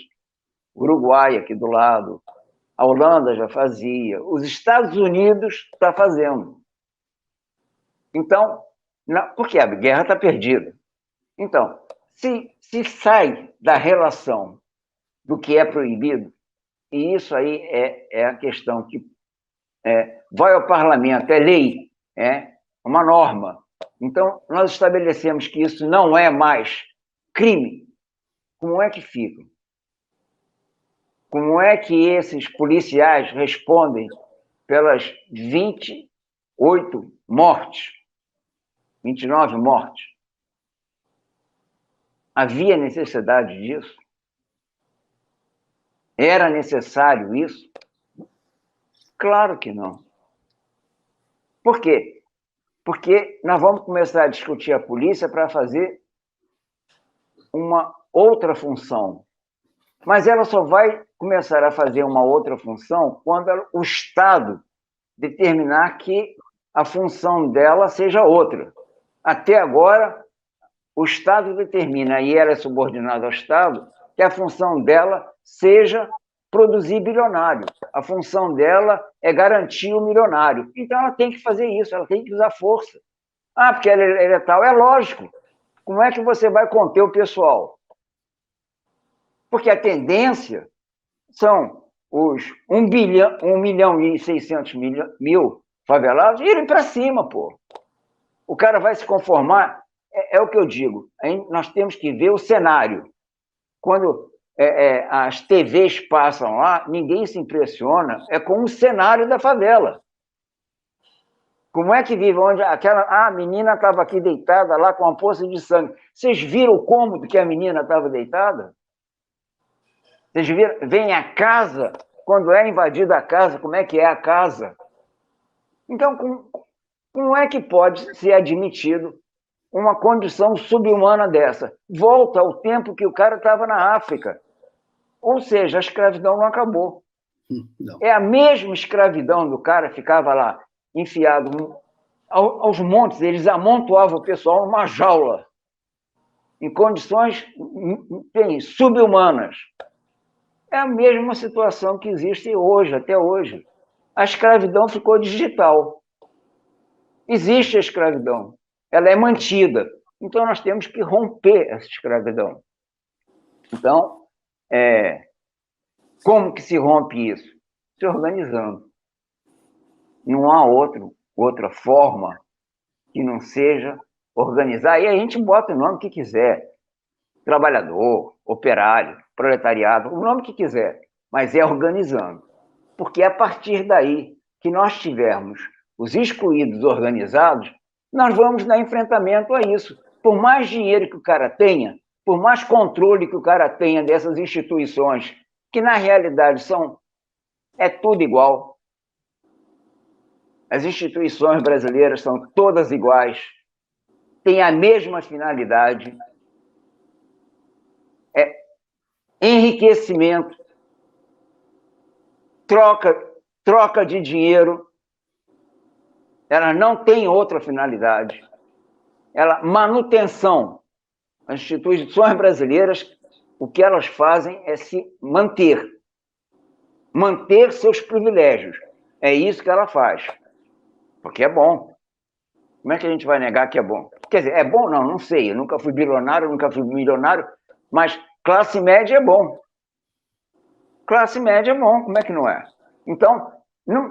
O Uruguai, aqui do lado, a Holanda já fazia, os Estados Unidos está fazendo. Então, porque a guerra está perdida. Então, se sai da relação do que é proibido, e isso aí é a questão que vai ao parlamento, é lei, é uma norma. Então, nós estabelecemos que isso não é mais crime. Como é que fica? Como é que esses policiais respondem pelas 28 mortes, 29 mortes? Havia necessidade disso? Era necessário isso? Claro que não. Por quê? Porque nós vamos começar a discutir a polícia para fazer uma outra função. Mas ela só vai começar a fazer uma outra função quando o Estado determinar que a função dela seja outra. Até agora, o Estado determina, e ela é subordinada ao Estado, que a função dela seja produzir bilionário. A função dela é garantir o milionário. Então, ela tem que fazer isso, ela tem que usar força. Ah, porque ela é tal. É lógico. Como é que você vai conter o pessoal? Porque a tendência são os 1.600.000 favelados irem para cima, pô. O cara vai se conformar. É o que eu digo. Nós temos que ver o cenário. Quando as TVs passam lá, ninguém se impressiona. É com o cenário da favela. Como é que vive? Onde a menina estava aqui deitada lá com uma poça de sangue. Vocês viram o cômodo que a menina estava deitada? Vocês viram? Vem a casa, quando é invadida a casa, como é que é a casa? Então, como é que pode ser admitido uma condição subhumana dessa? Volta ao tempo que o cara estava na África. Ou seja, a escravidão não acabou. Não. É a mesma escravidão do cara, ficava lá enfiado aos montes, eles amontoavam o pessoal numa jaula, em condições subhumanas. É a mesma situação que existe hoje, até hoje. A escravidão ficou digital. Existe a escravidão, ela é mantida. Então, nós temos que romper essa escravidão. Então, como que se rompe isso? Se organizando. Não há outra forma que não seja organizar. E a gente bota o nome que quiser. Trabalhador, operário, proletariado, o nome que quiser. Mas é organizando. Porque é a partir daí que nós tivermos os excluídos organizados, nós vamos dar enfrentamento a isso. Por mais dinheiro que o cara tenha, por mais controle que o cara tenha dessas instituições, que na realidade é tudo igual. As instituições brasileiras são todas iguais, têm a mesma finalidade, enriquecimento, troca de dinheiro, ela não tem outra finalidade. Manutenção. As instituições brasileiras o que elas fazem é se manter seus privilégios. É isso que ela faz, porque é bom. Como é que a gente vai negar que é bom? Quer dizer, é bom? Não, não sei. Eu nunca fui bilionário, nunca fui milionário, mas classe média é bom. Classe média é bom, como é que não é? Então,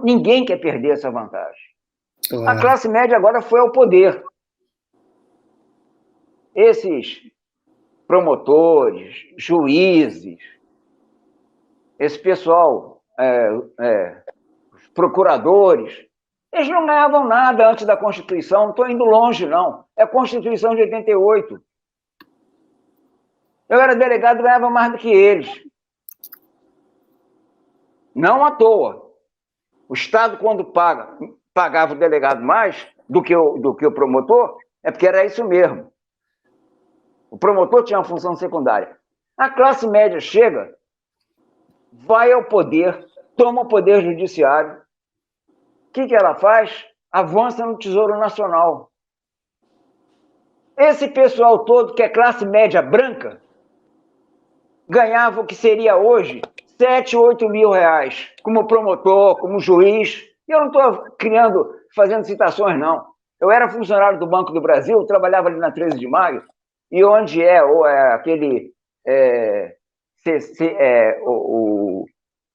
ninguém quer perder essa vantagem. A classe média agora foi ao poder. Esses promotores, juízes, esse pessoal, os procuradores, eles não ganhavam nada antes da Constituição, não estou indo longe, não. É a Constituição de 88. Eu era delegado e ganhava mais do que eles. Não à toa. O Estado, quando pagava o delegado mais do que o promotor, é porque era isso mesmo. O promotor tinha uma função secundária. A classe média chega, vai ao poder, toma o poder judiciário. O que ela faz? Avança no Tesouro Nacional. Esse pessoal todo, que é classe média branca, ganhava o que seria hoje 7, 8 mil reais, como promotor, como juiz. E eu não estou fazendo citações, não. Eu era funcionário do Banco do Brasil, trabalhava ali na 13 de Maio, e onde aquele o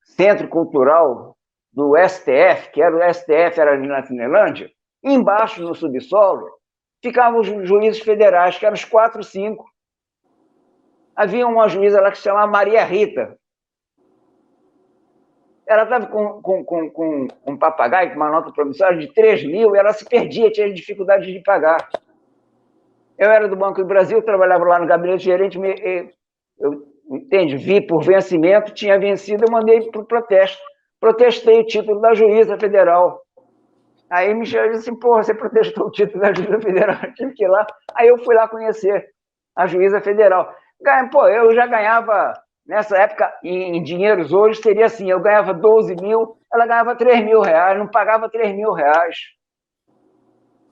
Centro Cultural do STF, que era o STF, era ali na Cinelândia, embaixo, no subsolo, ficavam os juízes federais, que eram os 4, 5. Havia uma juíza lá que se chamava Maria Rita. Ela estava com um papagaio, com uma nota promissória de 3 mil, e ela se perdia, tinha dificuldade de pagar. Eu era do Banco do Brasil, trabalhava lá no gabinete gerente, vi por vencimento, tinha vencido, eu mandei para o protesto. Protestei o título da juíza federal. Aí me chamou e disse assim, porra, você protestou o título da juíza federal, eu tive que ir lá. Aí eu fui lá conhecer a juíza federal. Pô, eu já ganhava, nessa época, em dinheiros hoje, seria assim, eu ganhava 12 mil, ela ganhava 3 mil reais, não pagava 3 mil reais.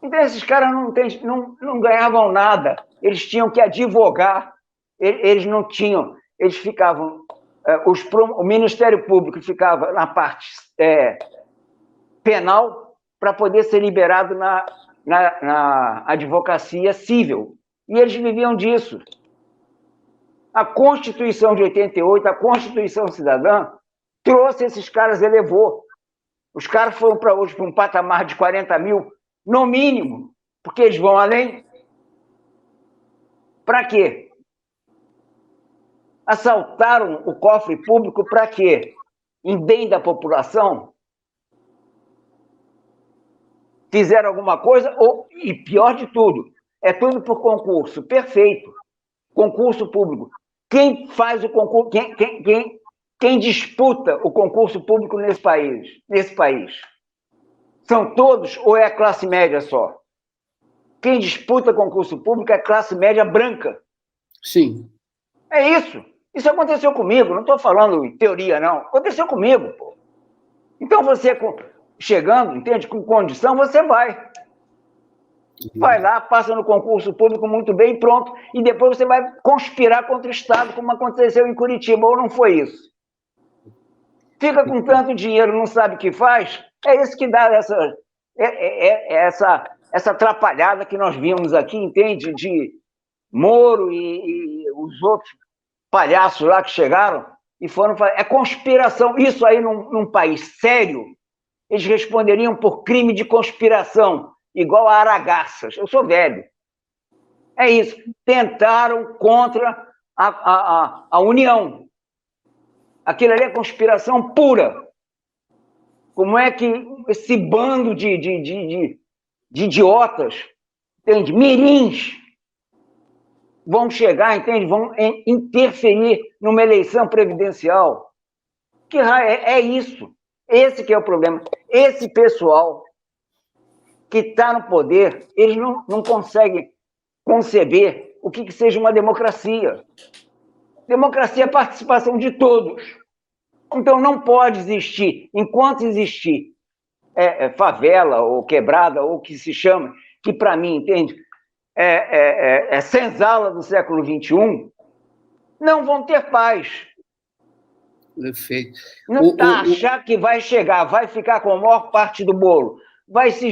Então, esses caras não ganhavam nada, eles tinham que advogar, eles não tinham, eles ficavam, o Ministério Público ficava na parte penal para poder ser liberado na advocacia civil, e eles viviam disso. A Constituição de 88, a Constituição Cidadã, trouxe esses caras, elevou. Os caras foram para hoje para um patamar de 40 mil, no mínimo, porque eles vão além. Para quê? Assaltaram o cofre público para quê? Em bem da população? Fizeram alguma coisa? E pior de tudo, é tudo por concurso. Perfeito. Concurso público. Quem faz o concurso? Quem disputa o concurso público nesse país? São todos ou é a classe média só? Quem disputa concurso público é a classe média branca. Sim. É isso. Isso aconteceu comigo, não estou falando em teoria, não. Aconteceu comigo, pô. Então você, chegando, entende, com condição, você vai. Vai lá, passa no concurso público muito bem e pronto. E depois você vai conspirar contra o Estado, como aconteceu em Curitiba, ou não foi isso? Fica com tanto dinheiro, não sabe o que faz, é isso que dá essa atrapalhada que nós vimos aqui, entende? De Moro e os outros palhaços lá que chegaram e foram fazer. É conspiração. Isso aí, num país sério, eles responderiam por crime de conspiração, igual a Aragaças. Eu sou velho. É isso. Tentaram contra a União. Aquilo ali é conspiração pura. Como é que esse bando de idiotas, entende? Mirins, vão chegar, entende? Vão interferir numa eleição previdencial. Que é isso. Esse que é o problema. Esse pessoal que está no poder, eles não conseguem conceber o que seja uma democracia. Democracia é a participação de todos. Então, não pode existir, enquanto existir favela ou quebrada, ou o que se chama, que para mim, entende, senzala do século XXI, não vão ter paz. Perfeito. Não achar que vai chegar, vai ficar com a maior parte do bolo, vai se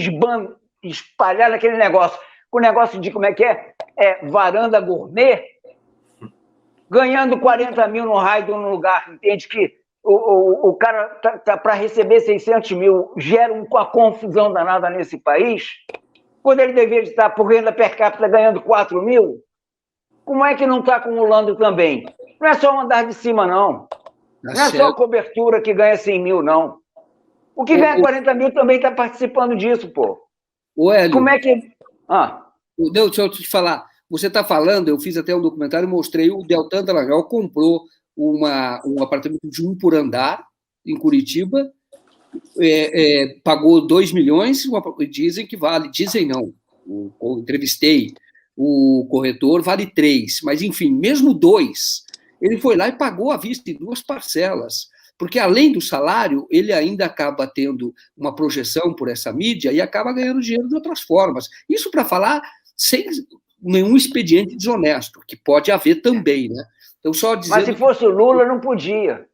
espalhar naquele negócio, com o negócio de, como é que é? Varanda gourmet, ganhando 40 mil no raio de um lugar, entende que o cara tá para receber 600 mil, gera uma confusão danada nesse país, quando ele deveria estar por renda per capita ganhando 4 mil, como é que não está acumulando também? Não é só o andar de cima, não. Não é só a cobertura que ganha 100 mil, não. O que ganha 40 mil também está participando disso, pô. O Hélio. Como é que... Deixa eu te falar. Você está falando, eu fiz até um documentário, mostrei, o Deltan Dallagnol comprou um apartamento de 1 por andar, em Curitiba, pagou 2 milhões, dizem que vale, dizem não, eu entrevistei o corretor, vale 3, mas enfim, mesmo 2, ele foi lá e pagou à vista em 2 parcelas, porque além do salário, ele ainda acaba tendo uma projeção por essa mídia e acaba ganhando dinheiro de outras formas. Isso para falar sem nenhum expediente desonesto, que pode haver também, né? Então, só dizendo... Mas se fosse o Lula, não podia.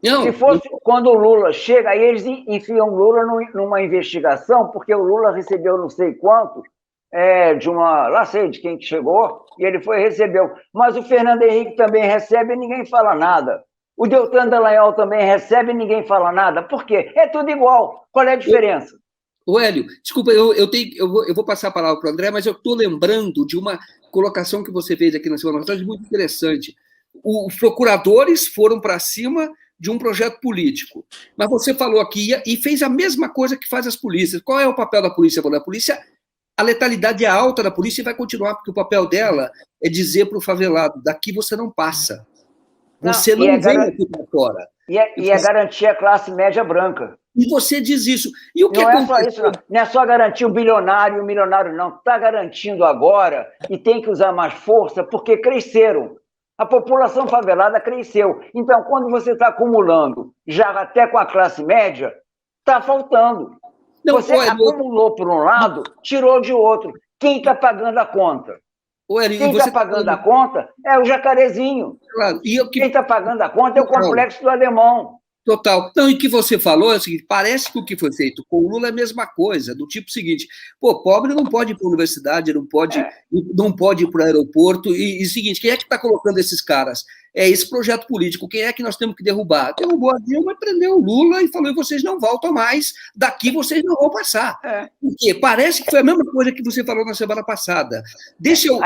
Não, se fosse quando o Lula chega, aí eles enfiam o Lula numa investigação, porque o Lula recebeu não sei quanto, de uma... Lá sei de quem que chegou, e ele recebeu. Mas o Fernando Henrique também recebe e ninguém fala nada. O Deltan Dallagnol também recebe e ninguém fala nada. Por quê? É tudo igual. Qual é a diferença? O Hélio, desculpa, eu vou passar a palavra para o André, mas eu estou lembrando de uma colocação que você fez aqui na semana passada, muito interessante. Os procuradores foram para cima de um projeto político, mas você falou aqui e fez a mesma coisa que faz as polícias. Qual é o papel da polícia? A polícia, a letalidade é alta da polícia e vai continuar, porque o papel dela é dizer para o favelado, daqui você não passa. Você não vem aqui para fora. E é garantir a classe média branca. E você diz isso. E o que não é só isso, não. Não é só garantir o bilionário e o milionário, não. Está garantindo agora e tem que usar mais força porque cresceram. A população favelada cresceu. Então, quando você está acumulando, já até com a classe média, está faltando. Não, você acumulou por um lado, tirou de outro. Quem está pagando a conta? Quem está pagando a conta é o jacarezinho. Claro. Quem está pagando a conta é o complexo do alemão. Total. Não, e o que você falou é o seguinte, parece que o que foi feito com o Lula é a mesma coisa, do tipo seguinte, pobre não pode ir para a universidade, não pode ir para o aeroporto, e o seguinte, quem é que está colocando esses caras? É esse projeto político, quem é que nós temos que derrubar? Derrubou a Dilma, prendeu o Lula e falou, vocês não voltam mais, daqui vocês não vão passar. Porque parece que foi a mesma coisa que você falou na semana passada. Deixa eu...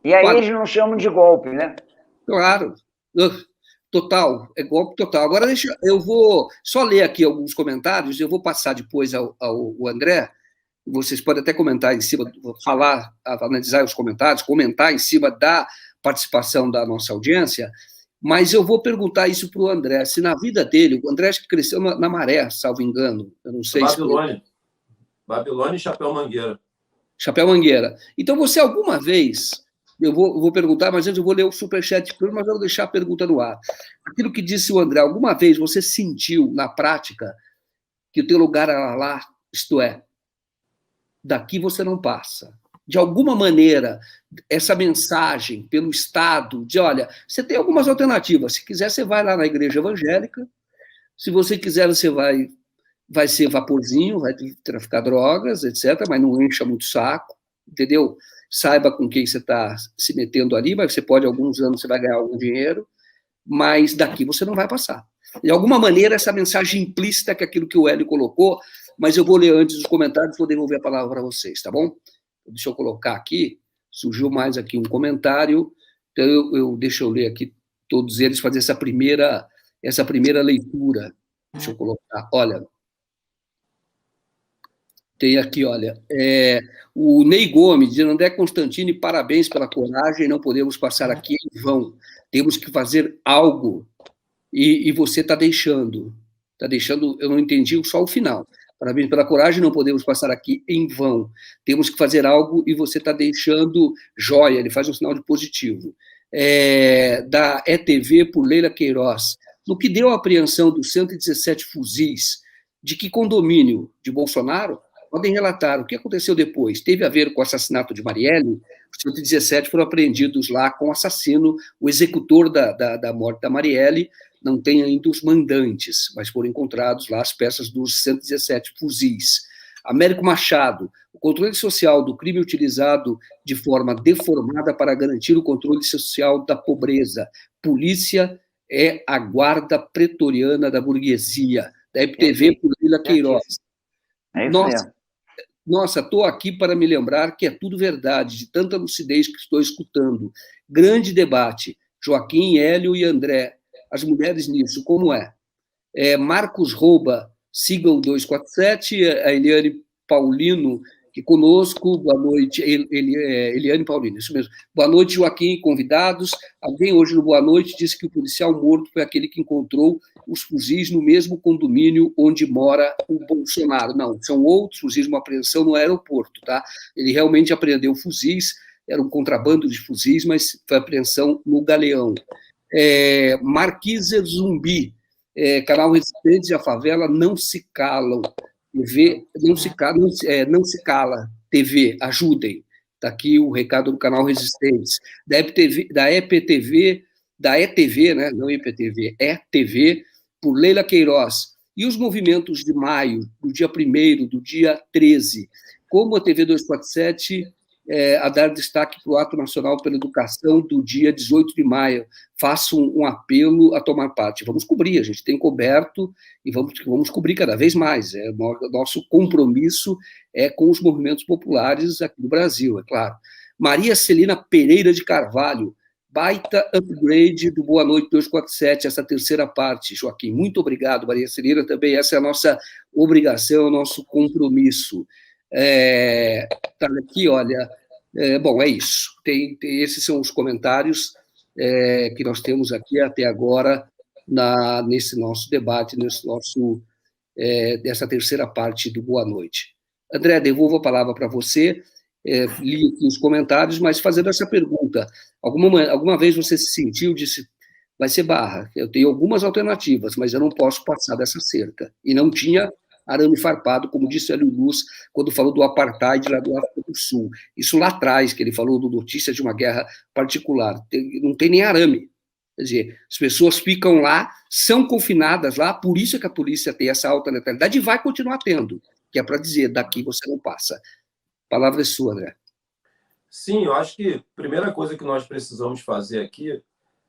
E aí eles não chamam de golpe, né? Claro. Total, é golpe total. Agora, eu vou só ler aqui alguns comentários, eu vou passar depois ao André, vocês podem até comentar em cima, analisar os comentários, comentar em cima da participação da nossa audiência, mas eu vou perguntar isso para o André, se na vida dele, o André acho que cresceu na Maré, salvo engano, eu não sei Babilônia e Chapéu Mangueira. Chapéu Mangueira. Então, você alguma vez... Eu vou perguntar, mas antes eu vou ler o superchat, mas eu vou deixar a pergunta no ar. Aquilo que disse o André, alguma vez você sentiu, na prática, que o teu lugar era lá, isto é, daqui você não passa? De alguma maneira, essa mensagem pelo Estado, de, olha, você tem algumas alternativas, se quiser você vai lá na igreja evangélica, se você quiser você vai ser vaporzinho, vai traficar drogas, etc., mas não encha muito saco, entendeu? Saiba com quem você está se metendo ali, mas você pode, alguns anos, você vai ganhar algum dinheiro, mas daqui você não vai passar. De alguma maneira, essa mensagem implícita que é aquilo que o Hélio colocou, mas eu vou ler antes os comentários, vou devolver a palavra para vocês, tá bom? Deixa eu colocar aqui, surgiu mais aqui um comentário, então deixa eu ler aqui todos eles, fazer essa primeira leitura. Deixa eu colocar, olha... Tem aqui, olha, o Ney Gomes, dizendo, André Constantini, parabéns pela coragem, não podemos passar aqui em vão, temos que fazer algo, e você está deixando, eu não entendi só o final, parabéns pela coragem, não podemos passar aqui em vão, temos que fazer algo, e você está deixando joia, ele faz um sinal de positivo. Da ETV por Leila Queiroz, no que deu a apreensão dos 117 fuzis, de que condomínio? De Bolsonaro? podem relatar o que aconteceu depois. Teve a ver com o assassinato de Marielle? Os 117 foram apreendidos lá com o assassino, o executor da morte da Marielle. Não tem ainda os mandantes, mas foram encontrados lá as peças dos 117 fuzis. Américo Machado, o controle social do crime utilizado de forma deformada para garantir o controle social da pobreza. Polícia é a guarda pretoriana da burguesia. Da EPTV, por Leila Queiroz. É isso mesmo. Nossa, estou aqui para me lembrar que é tudo verdade, de tanta lucidez que estou escutando. Grande debate. Joaquim, Hélio e André. As mulheres nisso, como é? Marcos Rouba, siga o 247, a Eliane Paulino, que conosco, boa noite, Eliane Paulino, isso mesmo. Boa noite, Joaquim, convidados. Alguém hoje no Boa Noite disse que o policial morto foi aquele que encontrou os fuzis no mesmo condomínio onde mora o Bolsonaro. Não, são outros fuzis, uma apreensão no aeroporto, tá? Ele realmente apreendeu fuzis, era um contrabando de fuzis, mas foi apreensão no Galeão. Marquiser Zumbi, canal Resistentes e a Favela não se calam. TV não se cala. TV, ajudem. Está aqui o recado do canal Resistentes. Da EPTV, da ETV, né? Não EPTV, ETV, por Leila Queiroz. E os movimentos de maio, do dia 1º, do dia 13, como a TV 247 a dar destaque para o Ato Nacional pela Educação do dia 18 de maio. Faço um apelo a tomar parte. Vamos cobrir, a gente tem coberto e vamos cobrir cada vez mais. Nosso compromisso é com os movimentos populares aqui do Brasil, é claro. Maria Celina Pereira de Carvalho, baita upgrade do Boa Noite 247, essa terceira parte, Joaquim. Muito obrigado, Maria Celina, também. Essa é a nossa obrigação, o nosso compromisso. Tá aqui, olha. Bom, é isso. Esses são os comentários que nós temos aqui até agora nesse nosso debate, dessa terceira parte do Boa Noite. André, devolvo a palavra para você. Li aqui os comentários, mas fazendo essa pergunta, alguma vez você se sentiu, disse, vai ser barra, eu tenho algumas alternativas, mas eu não posso passar dessa cerca. E não tinha arame farpado, como disse Hélio Luz, quando falou do apartheid lá do África do Sul. Isso lá atrás, que ele falou do notícia de uma guerra particular. Não tem nem arame. Quer dizer, as pessoas ficam lá, são confinadas lá, por isso é que a polícia tem essa alta letalidade e vai continuar tendo, que é para dizer, daqui você não passa. A palavra é sua, André. Sim, eu acho que a primeira coisa que nós precisamos fazer aqui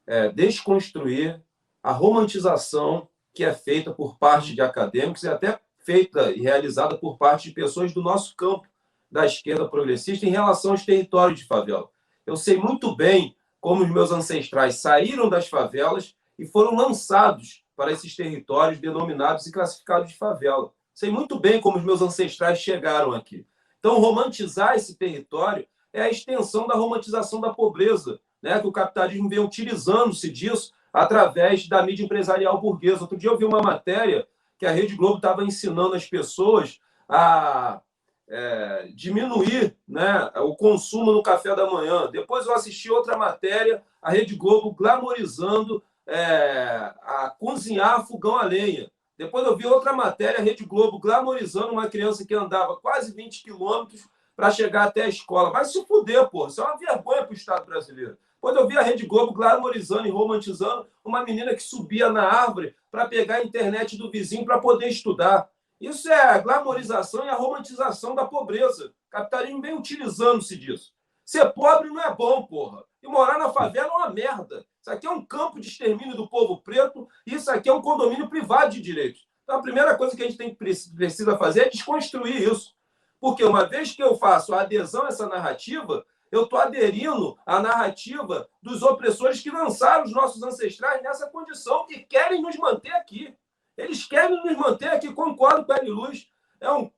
é desconstruir a romantização que é feita por parte de acadêmicos e até feita e realizada por parte de pessoas do nosso campo da esquerda progressista em relação aos territórios de favela. Eu sei muito bem como os meus ancestrais saíram das favelas e foram lançados para esses territórios denominados e classificados de favela. Sei muito bem como os meus ancestrais chegaram aqui. Então, romantizar esse território é a extensão da romantização da pobreza, né? Que o capitalismo vem utilizando-se disso através da mídia empresarial burguesa. Outro dia eu vi uma matéria que a Rede Globo estava ensinando as pessoas a diminuir, né, o consumo no café da manhã. Depois eu assisti outra matéria, a Rede Globo glamorizando a cozinhar fogão a lenha. Depois eu vi outra matéria, a Rede Globo glamorizando uma criança que andava quase 20 quilômetros para chegar até a escola. Vai se fuder, pô. Isso é uma vergonha para o Estado brasileiro. Depois eu vi a Rede Globo glamorizando e romantizando uma menina que subia na árvore para pegar a internet do vizinho para poder estudar. Isso é a glamorização e a romantização da pobreza. O capitalismo vem utilizando-se disso. Ser pobre não é bom, porra. E morar na favela é uma merda. Isso aqui é um campo de extermínio do povo preto e isso aqui é um condomínio privado de direitos. Então, a primeira coisa que a gente precisa fazer é desconstruir isso. Porque uma vez que eu faço a adesão a essa narrativa, eu estou aderindo à narrativa dos opressores que lançaram os nossos ancestrais nessa condição e querem nos manter aqui. Eles querem nos manter aqui, concordo com a Hélio Luz. É um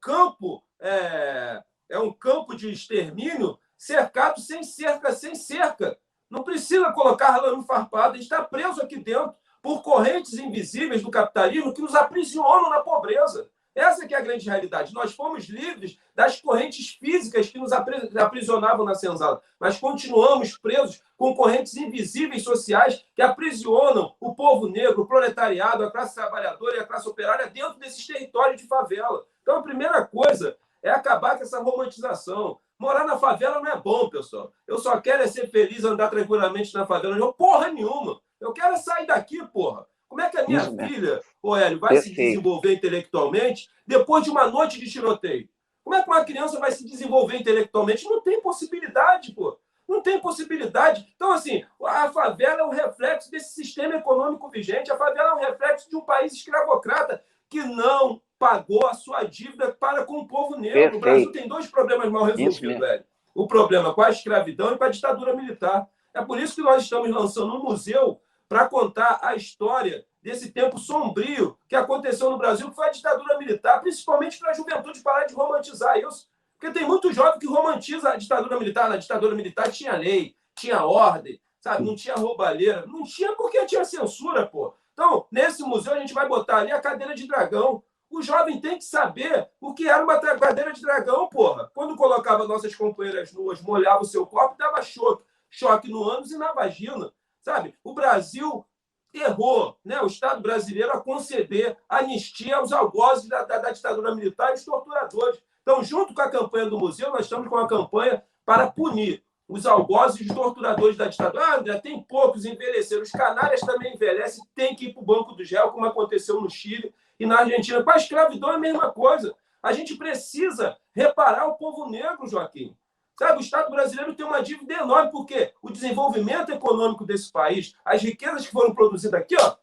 campo de extermínio cercado sem cerca. Não precisa colocar arame farpado, a gente está preso aqui dentro por correntes invisíveis do capitalismo que nos aprisionam na pobreza. Essa que é a grande realidade. Nós fomos livres das correntes físicas que nos aprisionavam na senzala, mas continuamos presos com correntes invisíveis sociais que aprisionam o povo negro, o proletariado, a classe trabalhadora e a classe operária dentro desses territórios de favela. Então, a primeira coisa é acabar com essa romantização. Morar na favela não é bom, pessoal. Eu só quero é ser feliz, andar tranquilamente na favela. Não, porra nenhuma. Eu quero sair daqui, porra. Como é que a minha filha, ô Hélio, vai se desenvolver intelectualmente depois de uma noite de tiroteio? Como é que uma criança vai se desenvolver intelectualmente? Não tem possibilidade, pô. Não tem possibilidade. Então, assim, a favela é um reflexo desse sistema econômico vigente. A favela é um reflexo de um país escravocrata que não pagou a sua dívida para com o povo negro. Perfeito. O Brasil tem 2 problemas mal resolvidos, velho. O problema com a escravidão e com a ditadura militar. É por isso que nós estamos lançando um museu para contar a história desse tempo sombrio que aconteceu no Brasil, que foi a ditadura militar, principalmente para a juventude parar de romantizar isso. Porque tem muito jovem que romantiza a ditadura militar. Na ditadura militar tinha lei, tinha ordem, sabe? Não tinha roubalheira. Não tinha porque tinha censura, pô. Então, nesse museu, a gente vai botar ali a cadeira de dragão. O jovem tem que saber o que era uma cadeira de dragão, porra. Quando colocava nossas companheiras nuas, molhava o seu corpo, dava choque no ânus e na vagina, sabe? O Brasil errou, né? O Estado brasileiro a conceder anistia aos algozes da ditadura militar e os torturadores. Então, junto com a campanha do museu, nós estamos com uma campanha para punir os algozes e os torturadores da ditadura. Ah, André, tem poucos, envelheceram. Os canalhas também envelhecem, tem que ir para o banco do gel, como aconteceu no Chile e na Argentina. Com a escravidão é a mesma coisa. A gente precisa reparar o povo negro, Joaquim. Sabe, o Estado brasileiro tem uma dívida enorme, porque o desenvolvimento econômico desse país, as riquezas que foram produzidas aqui, ó,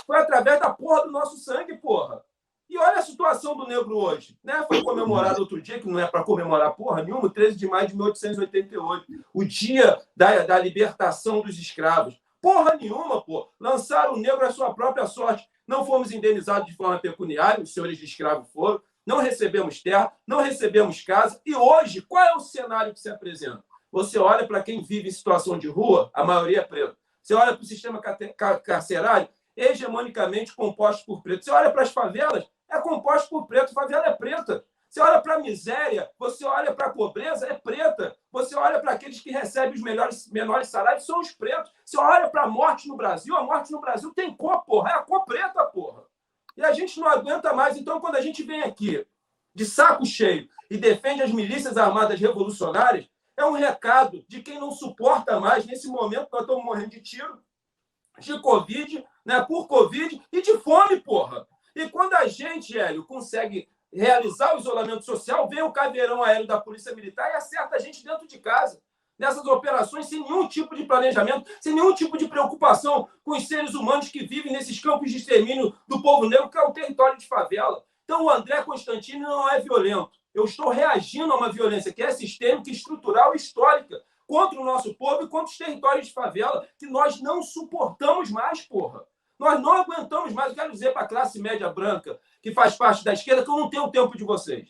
foi através da porra do nosso sangue, porra. E olha a situação do negro hoje, né? Foi comemorado outro dia, que não é para comemorar porra nenhuma, 13 de maio de 1888, o dia da libertação dos escravos. Porra nenhuma, pô. Lançaram o negro à sua própria sorte. Não fomos indenizados de forma pecuniária, os senhores de escravo foram, não recebemos terra, não recebemos casa. E hoje, qual é o cenário que se apresenta? Você olha para quem vive em situação de rua, a maioria é preto. Você olha para o sistema carcerário, hegemonicamente composto por preto. Você olha para as favelas, é composto por preto, favela é preta. Você olha para a miséria, você olha para a pobreza, é preta. Você olha para aqueles que recebem os menores salários, são os pretos. Você olha para a morte no Brasil, a morte no Brasil tem cor, porra, é a cor preta, porra. E a gente não aguenta mais. Então, quando a gente vem aqui de saco cheio e defende as milícias armadas revolucionárias, é um recado de quem não suporta mais. Nesse momento, nós estamos morrendo de tiro, de Covid, né, por Covid e de fome, porra. E quando a gente, Hélio, consegue realizar o isolamento social, vem o caveirão aéreo da Polícia Militar e acerta a gente dentro de casa. Nessas operações, sem nenhum tipo de planejamento, sem nenhum tipo de preocupação com os seres humanos que vivem nesses campos de extermínio do povo negro, que é o território de favela. Então, o André Constantini não é violento. Eu estou reagindo a uma violência que é sistêmica, estrutural e histórica contra o nosso povo e contra os territórios de favela, que nós não suportamos mais, porra. Nós não aguentamos mais. Eu quero dizer para a classe média branca, que faz parte da esquerda, que eu não tenho o tempo de vocês.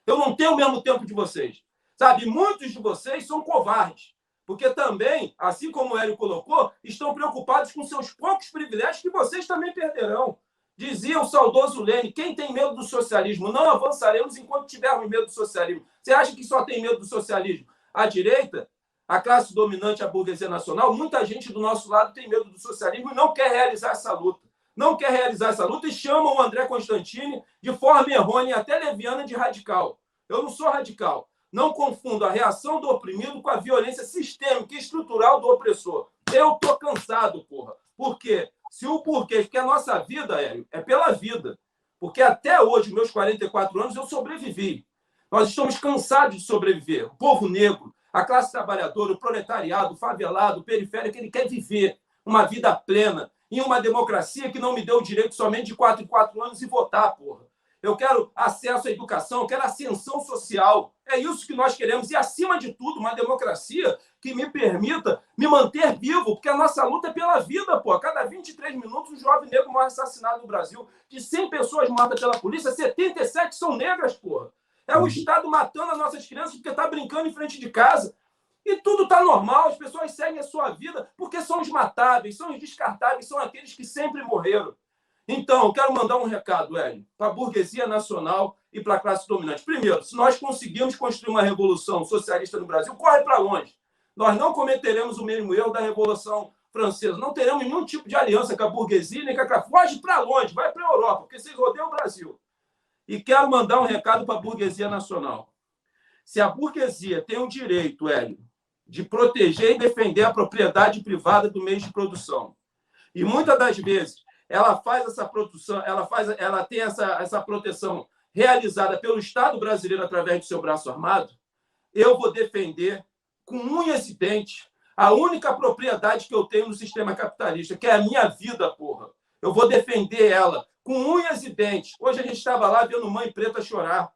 Eu não tenho o mesmo tempo de vocês. Sabe, muitos de vocês são covardes, porque também, assim como o Hélio colocou, estão preocupados com seus poucos privilégios que vocês também perderão. Dizia o saudoso Lênin, quem tem medo do socialismo? Não avançaremos enquanto tivermos medo do socialismo. Você acha que só tem medo do socialismo? A direita, a classe dominante, a burguesia nacional, muita gente do nosso lado tem medo do socialismo e não quer realizar essa luta. Não quer realizar essa luta e chamam o André Constantini de forma errônea, até leviana, de radical. Eu não sou radical. Não confundo a reação do oprimido com a violência sistêmica e estrutural do opressor. Eu tô cansado, porra. Por quê? Se o porquê, porque a nossa vida, Hélio, é pela vida. Porque até hoje, meus 44 anos, eu sobrevivi. Nós estamos cansados de sobreviver. O povo negro, a classe trabalhadora, o proletariado, o favelado, o periférico, ele quer viver uma vida plena em uma democracia que não me deu o direito somente de 4 em 4 anos e votar, porra. Eu quero acesso à educação, eu quero ascensão social. É isso que nós queremos. E, acima de tudo, uma democracia que me permita me manter vivo, porque a nossa luta é pela vida, pô. A cada 23 minutos, um jovem negro morre assassinado no Brasil. De 100 pessoas mortas pela polícia, 77 são negras, porra. É o Estado matando as nossas crianças porque está brincando em frente de casa. E tudo está normal, as pessoas seguem a sua vida porque são os matáveis, são os descartáveis, são aqueles que sempre morreram. Então, eu quero mandar um recado, Hélio, para a burguesia nacional e para a classe dominante. Primeiro, se nós conseguirmos construir uma revolução socialista no Brasil, corre para longe. Nós não cometeremos o mesmo erro da Revolução Francesa. Não teremos nenhum tipo de aliança com a burguesia nem com a classe. Foge para longe, vai para a Europa, porque vocês rodeiam o Brasil. E quero mandar um recado para a burguesia nacional. Se a burguesia tem o direito, Hélio, de proteger e defender a propriedade privada do meio de produção, e muitas das vezes ela faz essa produção, ela tem essa proteção realizada pelo Estado brasileiro através do seu braço armado, eu vou defender com unhas e dentes a única propriedade que eu tenho no sistema capitalista, que é a minha vida, porra. Eu vou defender ela com unhas e dentes. Hoje a gente estava lá vendo mãe preta chorar.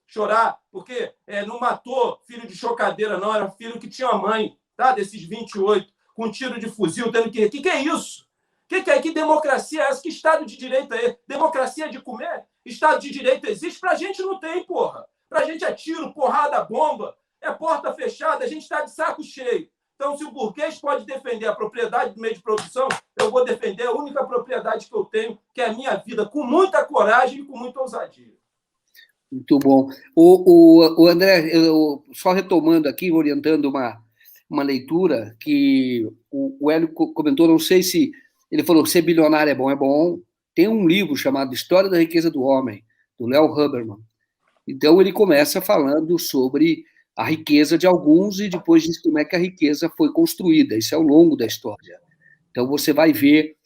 Chorar, porque não matou filho de chocadeira, não. Era filho que tinha mãe, tá? Desses 28, com tiro de fuzil, tendo que... Que é isso? Que democracia é essa? Que Estado de Direito é esse? Democracia de comer? Estado de Direito existe? Pra gente não tem, porra. Pra gente é tiro, porrada, bomba. É porta fechada, a gente está de saco cheio. Então, se o burguês pode defender a propriedade do meio de produção, eu vou defender a única propriedade que eu tenho, que é a minha vida, com muita coragem e com muita ousadia. Muito bom. O André, só retomando aqui, orientando uma leitura que o Hélio comentou, não sei se... Ele falou que ser bilionário é bom, é bom. Tem um livro chamado História da Riqueza do Homem, do Léo Huberman. Então, ele começa falando sobre a riqueza de alguns e depois diz como é que a riqueza foi construída. Isso é ao longo da história. Então, você vai ver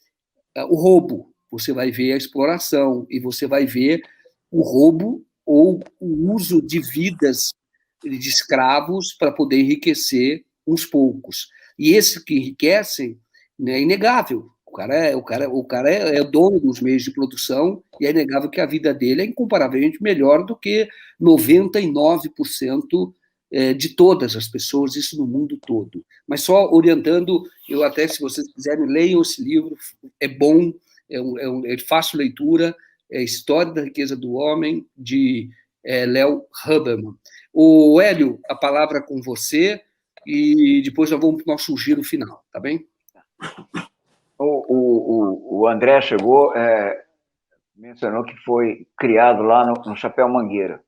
o roubo, você vai ver a exploração e você vai ver o roubo ou o uso de vidas de escravos para poder enriquecer uns poucos. E esses que enriquecem, né, é inegável. O cara é dono dos meios de produção e é inegável que a vida dele é incomparavelmente melhor do que 99% de todas as pessoas, isso no mundo todo. Mas só orientando, eu até, se vocês quiserem, leiam esse livro, é bom, é de fácil leitura, é História da Riqueza do Homem, de Léo Huberman. O Hélio, a palavra é com você, e depois nós vamos para o nosso giro final, tá bem? O André chegou, mencionou que foi criado lá no Chapéu Mangueira.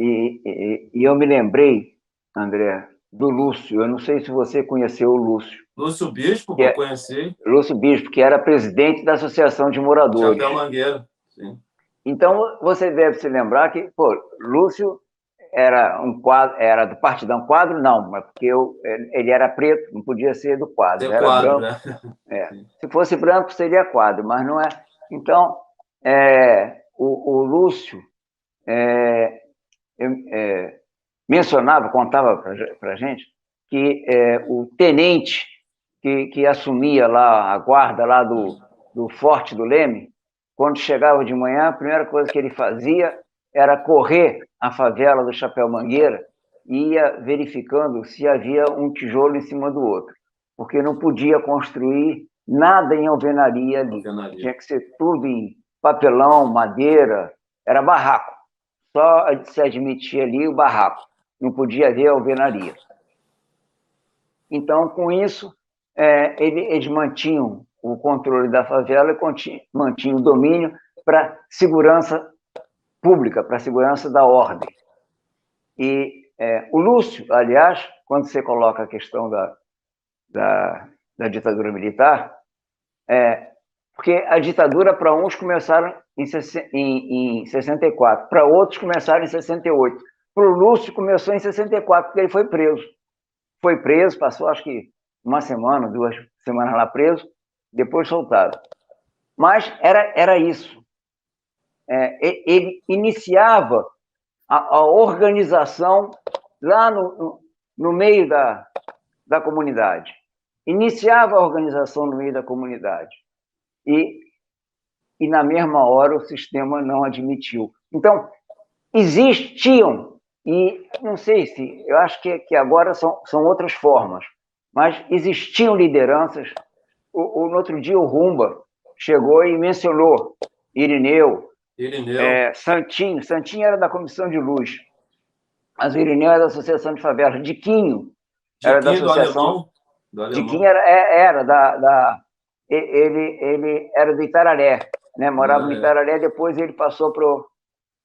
E eu me lembrei, André, do Lúcio. Eu não sei se você conheceu o Lúcio. Lúcio Bispo, que eu conheci. Lúcio Bispo, que era presidente da Associação de Moradores. Chapéu Mangueira, sim. Então, você deve se lembrar que, Lúcio era um quadro, era do Partidão Quadro, não, mas porque ele era preto, não podia ser do quadro. Era quadro, branco. Né? Se fosse branco, seria quadro, mas não é. Então, o Lúcio mencionava, contava para a gente, que o tenente que assumia lá a guarda lá do Forte do Leme, quando chegava de manhã, a primeira coisa que ele fazia era correr a favela do Chapéu Mangueira e ia verificando se havia um tijolo em cima do outro, porque não podia construir nada em alvenaria ali. Tinha que ser tudo em papelão, madeira, era barraco. Só se admitia ali o barraco, não podia haver alvenaria. Então, com isso, eles mantinham o controle da favela e mantinham o domínio para segurança pública, para a segurança da ordem. E o Lúcio, aliás, quando você coloca a questão da ditadura militar, porque a ditadura, para uns, começaram em 64, para outros começaram em 68. Para o Lúcio, começou em 64, porque ele foi preso. Foi preso, passou acho que uma semana, 2 semanas lá preso, depois soltado. Mas era isso. Ele iniciava a organização lá no meio da comunidade. Iniciava a organização no meio da comunidade. E na mesma hora o sistema não admitiu. Então, existiam, e não sei se, eu acho que agora são outras formas, mas existiam lideranças. No outro dia o Rumba chegou e mencionou Irineu. Santinho era da Comissão de Luz, mas o Irineu era da Associação de Favelas. Diquinho era da Associação... Diquinho era ele era do Itararé, né? Morava no Itararé, depois ele passou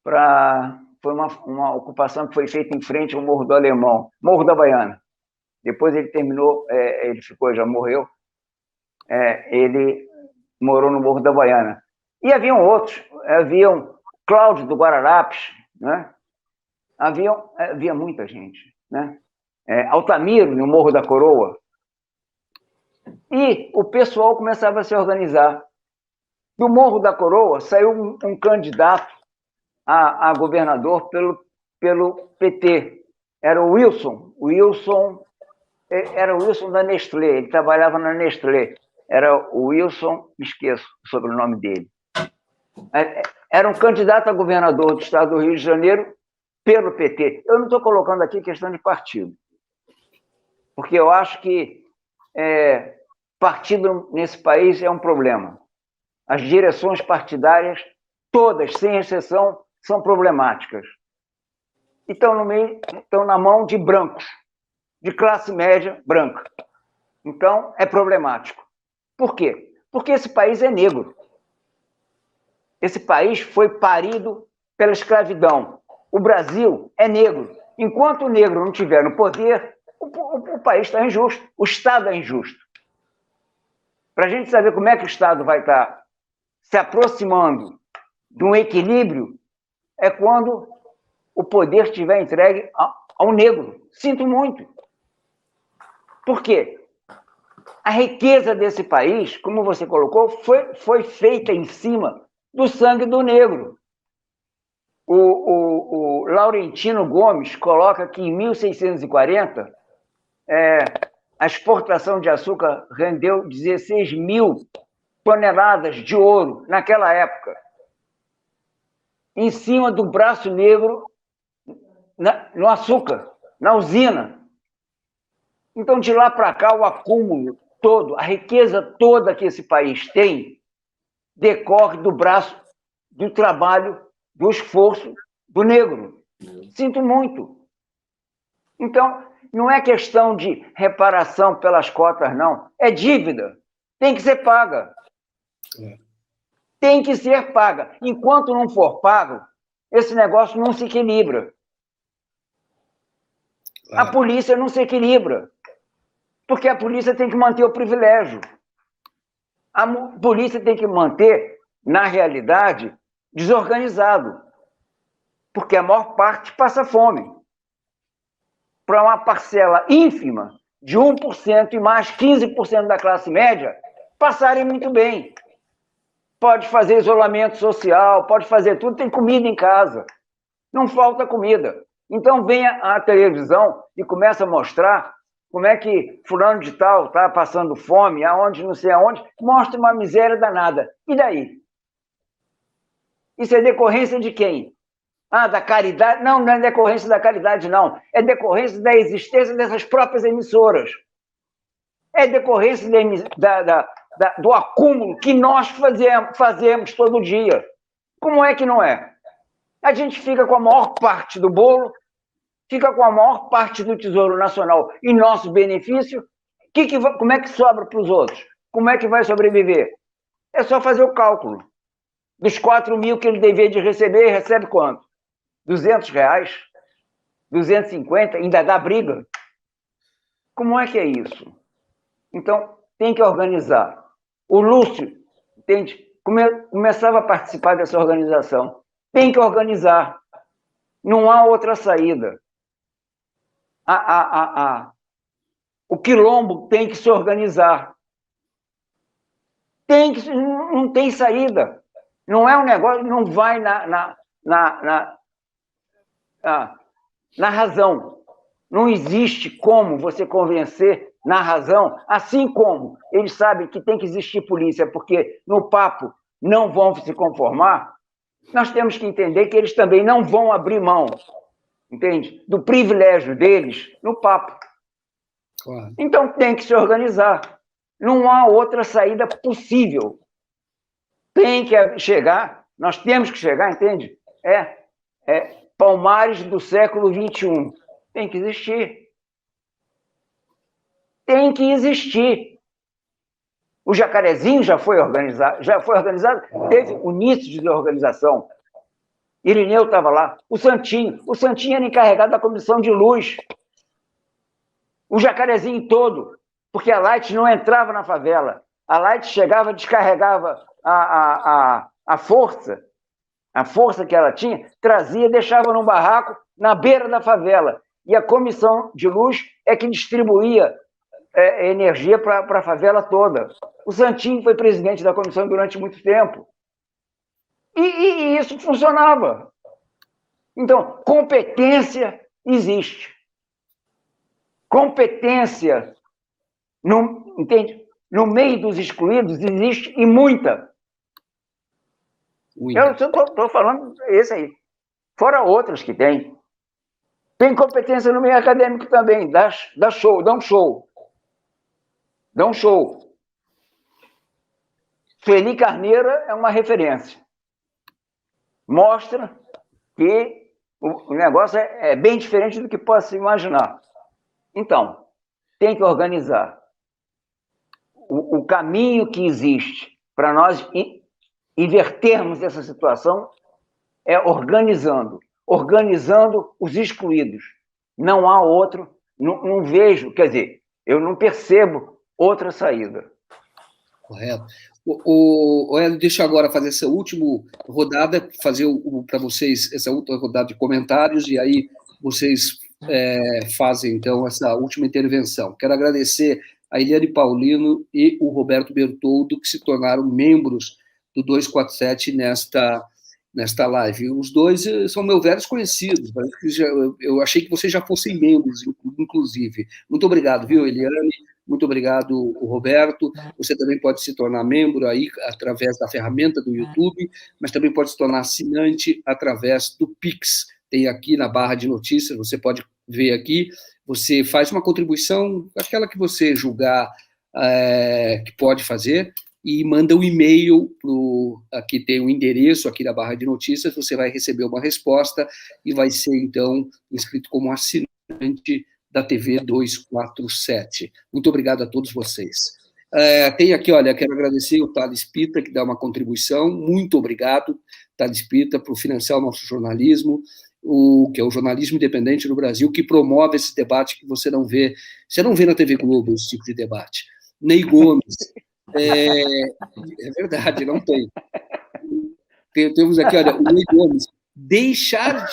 para... Foi uma ocupação que foi feita em frente ao Morro do Alemão, Morro da Baiana. Depois ele terminou, ele ficou, já morreu, ele morou no Morro da Baiana. E haviam outros, Cláudio do Guararapes, né? Havia muita gente, né? Altamiro, no Morro da Coroa. E o pessoal começava a se organizar. Do Morro da Coroa saiu um candidato a governador pelo PT. Era o Wilson. Era o Wilson da Nestlé, ele trabalhava na Nestlé. Era o Wilson, me esqueço o sobrenome dele. Era um candidato a governador do estado do Rio de Janeiro pelo PT. Eu não estou colocando aqui questão de partido, porque eu acho que partido nesse país é um problema. As direções partidárias, todas, sem exceção, são problemáticas. E estão na mão de brancos, de classe média branca. Então, é problemático. Por quê? Porque esse país é negro. Esse país foi parido pela escravidão. O Brasil é negro. Enquanto o negro não estiver no poder, o país está injusto, o Estado é injusto. Para a gente saber como é que o Estado vai estar se aproximando de um equilíbrio, é quando o poder estiver entregue ao negro. Sinto muito. Por quê? A riqueza desse país, como você colocou, foi feita em cima do sangue do negro. O Laurentino Gomes coloca que em 1640 a exportação de açúcar rendeu 16 mil toneladas de ouro naquela época, em cima do braço negro no açúcar, na usina. Então, de lá para cá, o acúmulo todo, a riqueza toda que esse país tem, decorre do braço, do trabalho, do esforço do negro. Sinto muito. Então, não é questão de reparação pelas cotas, não. É dívida. Tem que ser paga. Tem que ser paga. Enquanto não for pago, esse negócio não se equilibra. A polícia não se equilibra. Porque a polícia tem que manter o privilégio. A polícia tem que manter, na realidade, desorganizado. Porque a maior parte passa fome. Para uma parcela ínfima, de 1% e mais 15% da classe média, passarem muito bem. Pode fazer isolamento social, pode fazer tudo, tem comida em casa. Não falta comida. Então vem a televisão e começa a mostrar como é que fulano de tal está passando fome, aonde, não sei aonde, mostra uma miséria danada. E daí? Isso é decorrência de quem? Da caridade? Não, não é decorrência da caridade, não. É decorrência da existência dessas próprias emissoras. É decorrência do acúmulo que nós fazemos todo dia. Como é que não é? A gente fica com a maior parte do bolo, fica com a maior parte do Tesouro Nacional em nosso benefício. Como é que sobra para os outros? Como é que vai sobreviver? É só fazer o cálculo. Dos 4 mil que ele devia de receber, recebe quanto? R$200? 250? Ainda dá briga? Como é que é isso? Então, tem que organizar. O Lúcio, entende? Começava a participar dessa organização. Tem que organizar. Não há outra saída. O quilombo tem que se organizar. Não tem saída. Não é um negócio, não vai na razão. Não existe como você convencer na razão, assim como eles sabem que tem que existir polícia, porque no papo não vão se conformar, nós temos que entender que eles também não vão abrir mão, entende? Do privilégio deles no papo. Claro. Então tem que se organizar. Não há outra saída possível. Tem que chegar, nós temos que chegar, entende? Palmares do século XXI. Tem que existir. Tem que existir. O Jacarezinho já foi organizado, teve o início de organização. Irineu estava lá. O Santinho era encarregado da comissão de luz. O Jacarezinho todo, porque a Light não entrava na favela. A Light chegava, descarregava a força a força que ela tinha, trazia, deixava num barraco na beira da favela. E a comissão de luz é que distribuía energia para a favela toda. O Santinho foi presidente da comissão durante muito tempo. E isso funcionava. Então, competência existe. Competência, entende? No meio dos excluídos existe, e muita. Eu estou falando esse aí. Fora outros que tem. Tem competência no meio acadêmico também. Dá show, dá um show. Dá um show. Sueli Carneiro é uma referência. Mostra que o negócio é bem diferente do que possa se imaginar. Então, tem que organizar. O caminho que existe para nós invertermos essa situação é organizando os excluídos. Não há outro, não vejo, quer dizer, eu não percebo outra saída. Correto. Hélio, deixa eu agora fazer essa última rodada, fazer para vocês essa outra rodada de comentários, e aí vocês fazem, então, essa última intervenção. Quero agradecer a Eliane Paulino e o Roberto Bertoldo, que se tornaram membros do 247 nesta live. Os dois são meus velhos conhecidos, eu achei que vocês já fossem membros, inclusive. Muito obrigado, viu, Eliane? Muito obrigado, Roberto. Você também pode se tornar membro aí através da ferramenta do YouTube, mas também pode se tornar assinante através do Pix. Tem aqui na barra de notícias, você pode ver aqui, você faz uma contribuição, aquela que você julgar que pode fazer, e manda um e-mail aqui tem o endereço aqui na barra de notícias, você vai receber uma resposta e vai ser, então, inscrito como assinante da TV 247. Muito obrigado a todos vocês. Tem aqui, olha, quero agradecer o Thales Pita, que dá uma contribuição. Muito obrigado, Thales Pita, por financiar o nosso jornalismo, que é o jornalismo independente no Brasil, que promove esse debate que você não vê na TV Globo, esse tipo de debate. Ney Gomes, é verdade, não tem. Temos aqui, olha, o Ney Gomes, deixar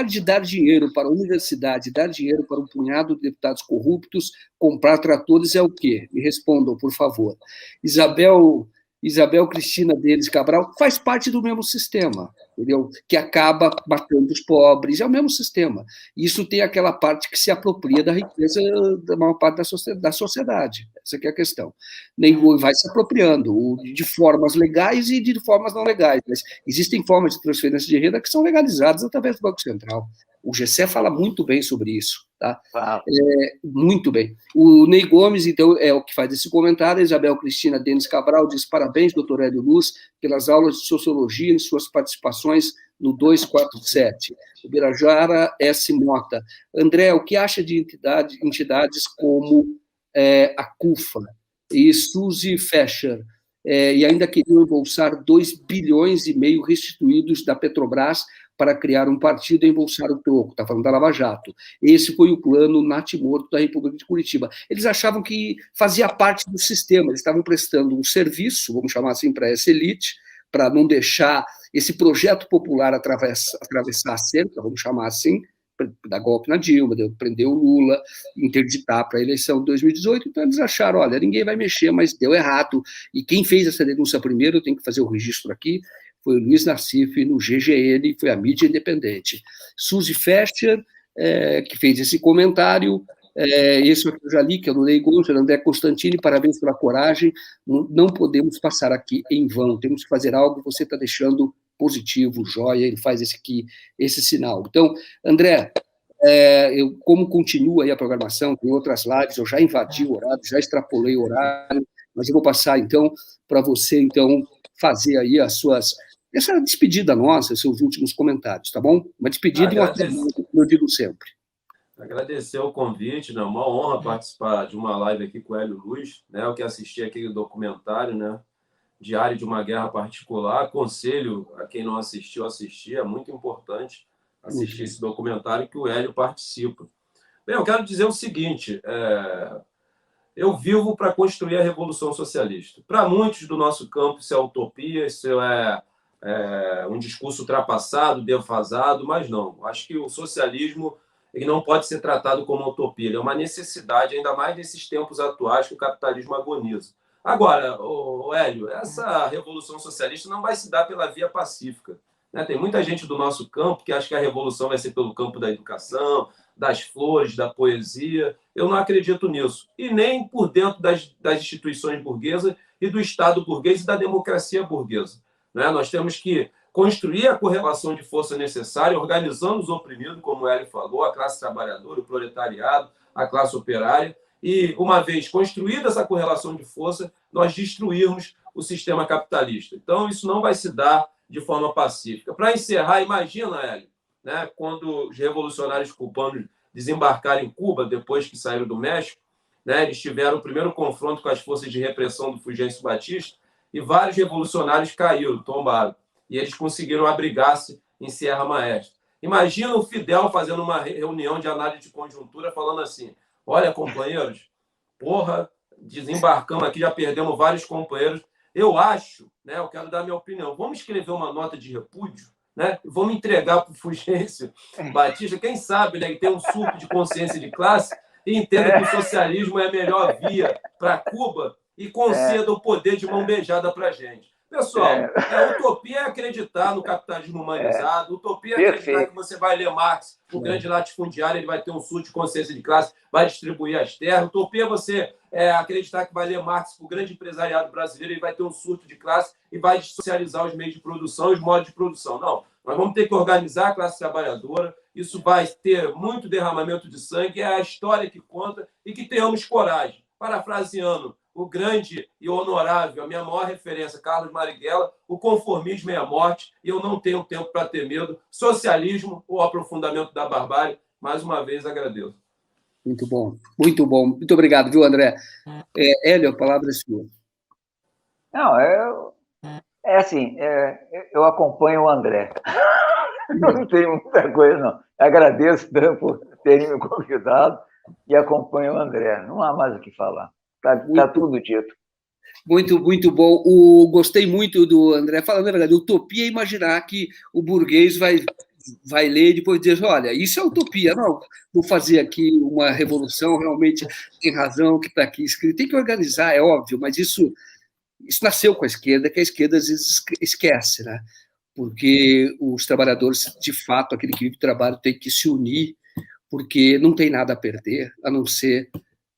de dar dinheiro para a universidade, dar dinheiro para um punhado de deputados corruptos, comprar tratores é o quê? Me respondam, por favor. Isabel Cristina Deles Cabral faz parte do mesmo sistema, entendeu? Que acaba matando os pobres, é o mesmo sistema. Isso tem aquela parte que se apropria da riqueza da maior parte da sociedade. Essa que é a questão. Vai se apropriando de formas legais e de formas não legais, mas existem formas de transferência de renda que são legalizadas através do Banco Central. O GCE fala muito bem sobre isso, tá? Muito bem. O Ney Gomes, então, é o que faz esse comentário. A Isabel Cristina Denis Cabral diz: parabéns, doutor Hélio Luz, pelas aulas de sociologia e suas participações no 247. O Birajara S. Mota. André, o que acha de entidades como a CUFA e Suzy Fescher? E ainda queriam embolsar 2,5 bilhões restituídos da Petrobras para criar um partido e embolsar o troco. Está falando da Lava Jato. Esse foi o plano natimorto da República de Curitiba. Eles achavam que fazia parte do sistema, eles estavam prestando um serviço, vamos chamar assim, para essa elite, para não deixar esse projeto popular atravessar a cerca, vamos chamar assim, dar golpe na Dilma, prender o Lula, interditar para a eleição de 2018, então eles acharam, olha, ninguém vai mexer, mas deu errado, e quem fez essa denúncia primeiro, tem que fazer o registro aqui, foi o Luiz Nassif no GGN, foi a mídia independente. Suzy Fescher, que fez esse comentário, esse eu já li, que é do Ney Gomes, André Constantini, parabéns pela coragem, não podemos passar aqui em vão, temos que fazer algo, você está deixando positivo, joia, ele faz esse sinal. Então, André, como continua aí a programação, tem outras lives, eu já invadi o horário, já extrapolei o horário, mas eu vou passar, então, para você, então, fazer aí essa despedida nossa, seus últimos comentários, tá bom? Uma despedida e uma pergunta, como eu digo sempre. Agradecer o convite, né? Uma honra participar de uma live aqui com o Hélio Luz, né? Eu que assisti aquele documentário, né? Diário de uma Guerra Particular. Aconselho a quem não assistiu, assistir. É muito importante assistir esse documentário que o Hélio participa. Bem, eu quero dizer o seguinte, eu vivo para construir a Revolução Socialista. Para muitos do nosso campo, isso é utopia, isso é um discurso ultrapassado, defasado, mas não. Acho que o socialismo ele não pode ser tratado como utopia, ele é uma necessidade, ainda mais nesses tempos atuais que o capitalismo agoniza. Agora, Hélio, essa revolução socialista não vai se dar pela via pacífica, né? Tem muita gente do nosso campo que acha que a revolução vai ser pelo campo da educação, das flores, da poesia. Eu não acredito nisso. E nem por dentro das instituições burguesas e do Estado burguês e da democracia burguesa, né? Nós temos que construir a correlação de força necessária, organizando os oprimidos, como o Hélio falou, a classe trabalhadora, o proletariado, a classe operária, e, uma vez construída essa correlação de força, nós destruirmos o sistema capitalista. Então, isso não vai se dar de forma pacífica. Para encerrar, imagina, Hélio, né, quando os revolucionários cubanos desembarcaram em Cuba, depois que saíram do México, né, eles tiveram o primeiro confronto com as forças de repressão do Fulgêncio Batista, e vários revolucionários caíram, tombaram. E eles conseguiram abrigar-se em Sierra Maestra. Imagina o Fidel fazendo uma reunião de análise de conjuntura, falando assim: olha, companheiros, porra, desembarcamos aqui, já perdemos vários companheiros. Eu acho, né, eu quero dar minha opinião, vamos escrever uma nota de repúdio, né, vamos entregar para o Fulgêncio Batista, quem sabe, né, que tem um surto de consciência de classe e entenda que o socialismo é a melhor via para Cuba e conceda o poder de mão beijada para a gente. Pessoal, utopia é acreditar no capitalismo humanizado, utopia é acreditar que você vai ler Marx, o grande latifundiário, ele vai ter um surto de consciência de classe, vai distribuir as terras. Utopia é você acreditar que vai ler Marx, o grande empresariado brasileiro, ele vai ter um surto de classe e vai socializar os meios de produção e os modos de produção. Não, nós vamos ter que organizar a classe trabalhadora, isso vai ter muito derramamento de sangue, é a história que conta, e que tenhamos coragem. Parafraseando o grande e honorável, a minha maior referência, Carlos Marighella, o conformismo é a morte e eu não tenho tempo para ter medo. Socialismo ou aprofundamento da barbárie, mais uma vez agradeço. Muito bom, muito bom. Muito obrigado, viu, André? Hélio, a palavra é sua. Não, assim, eu acompanho o André. Não tem muita coisa, não. Agradeço por terem me convidado e acompanho o André. Não há mais o que falar. Está tudo dito. Muito, muito bom. Gostei muito do André falando, na verdade, utopia é imaginar que o burguês vai ler e depois dizer, olha, isso é utopia, não, vou fazer aqui uma revolução, realmente tem razão que está aqui escrito. Tem que organizar, é óbvio, mas isso nasceu com a esquerda, que a esquerda às vezes esquece, né? Porque os trabalhadores, de fato, aquele que vive do trabalho tem que se unir, porque não tem nada a perder, a não ser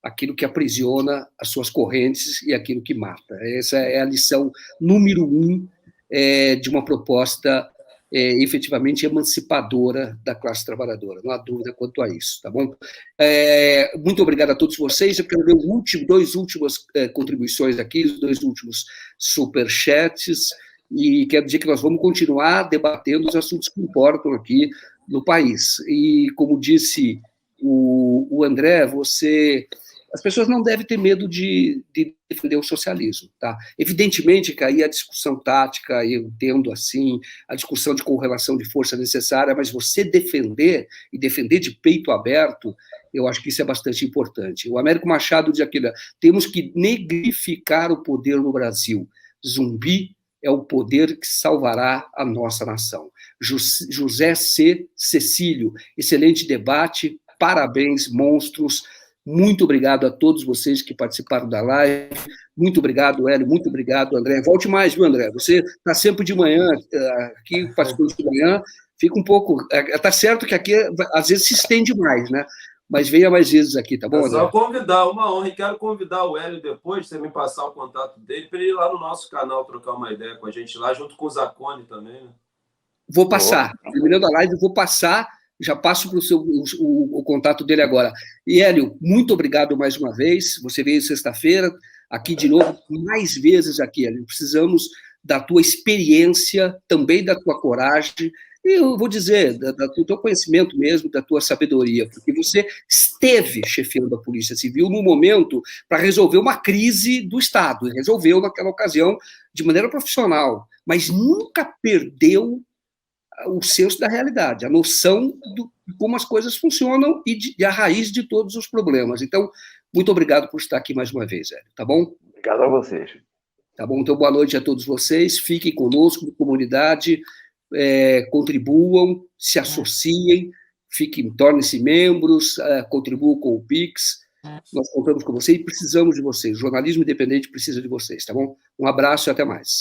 aquilo que aprisiona as suas correntes e aquilo que mata. Essa é a lição número 1 de uma proposta efetivamente emancipadora da classe trabalhadora. Não há dúvida quanto a isso, tá bom? Muito obrigado a todos vocês. Eu quero ver dois últimas contribuições aqui, os 2 últimos superchats, e quero dizer que nós vamos continuar debatendo os assuntos que importam aqui no país. E, como disse o André, as pessoas não devem ter medo de defender o socialismo, tá? Evidentemente que aí a discussão tática, eu entendo assim, a discussão de correlação de força necessária, mas você defender, e defender de peito aberto, eu acho que isso é bastante importante. O Américo Machado diz aquilo: temos que negrificar o poder no Brasil. Zumbi é o poder que salvará a nossa nação. José C. Cecílio, excelente debate, parabéns, monstros. Muito obrigado a todos vocês que participaram da live. Muito obrigado, Hélio. Muito obrigado, André. Volte mais, viu, André? Você está sempre de manhã, aqui participando de manhã. Fica um pouco... Está certo que aqui, às vezes, se estende mais, né? Mas venha mais vezes aqui, tá bom, André? É só convidar, uma honra. E quero convidar o Hélio depois, você me passar o contato dele, para ele ir lá no nosso canal trocar uma ideia com a gente lá, junto com o Zacone também, né? Vou passar. Terminando a live, eu vou passar... Já passo para o contato dele agora. E, Hélio, muito obrigado mais uma vez. Você veio sexta-feira, aqui de novo, mais vezes aqui, Hélio. Precisamos da tua experiência, também da tua coragem, e eu vou dizer, do teu conhecimento mesmo, da tua sabedoria, porque você esteve chefiando a Polícia Civil no momento para resolver uma crise do Estado, e resolveu naquela ocasião de maneira profissional, mas nunca perdeu o senso da realidade, a noção de como as coisas funcionam e a raiz de todos os problemas. Então, muito obrigado por estar aqui mais uma vez, Hélio, tá bom? Obrigado a vocês. Tá bom? Então, boa noite a todos vocês. Fiquem conosco, comunidade, contribuam, se associem, tornem-se membros, contribuam com o Pix. Nós contamos com vocês e precisamos de vocês. O jornalismo independente precisa de vocês, tá bom? Um abraço e até mais.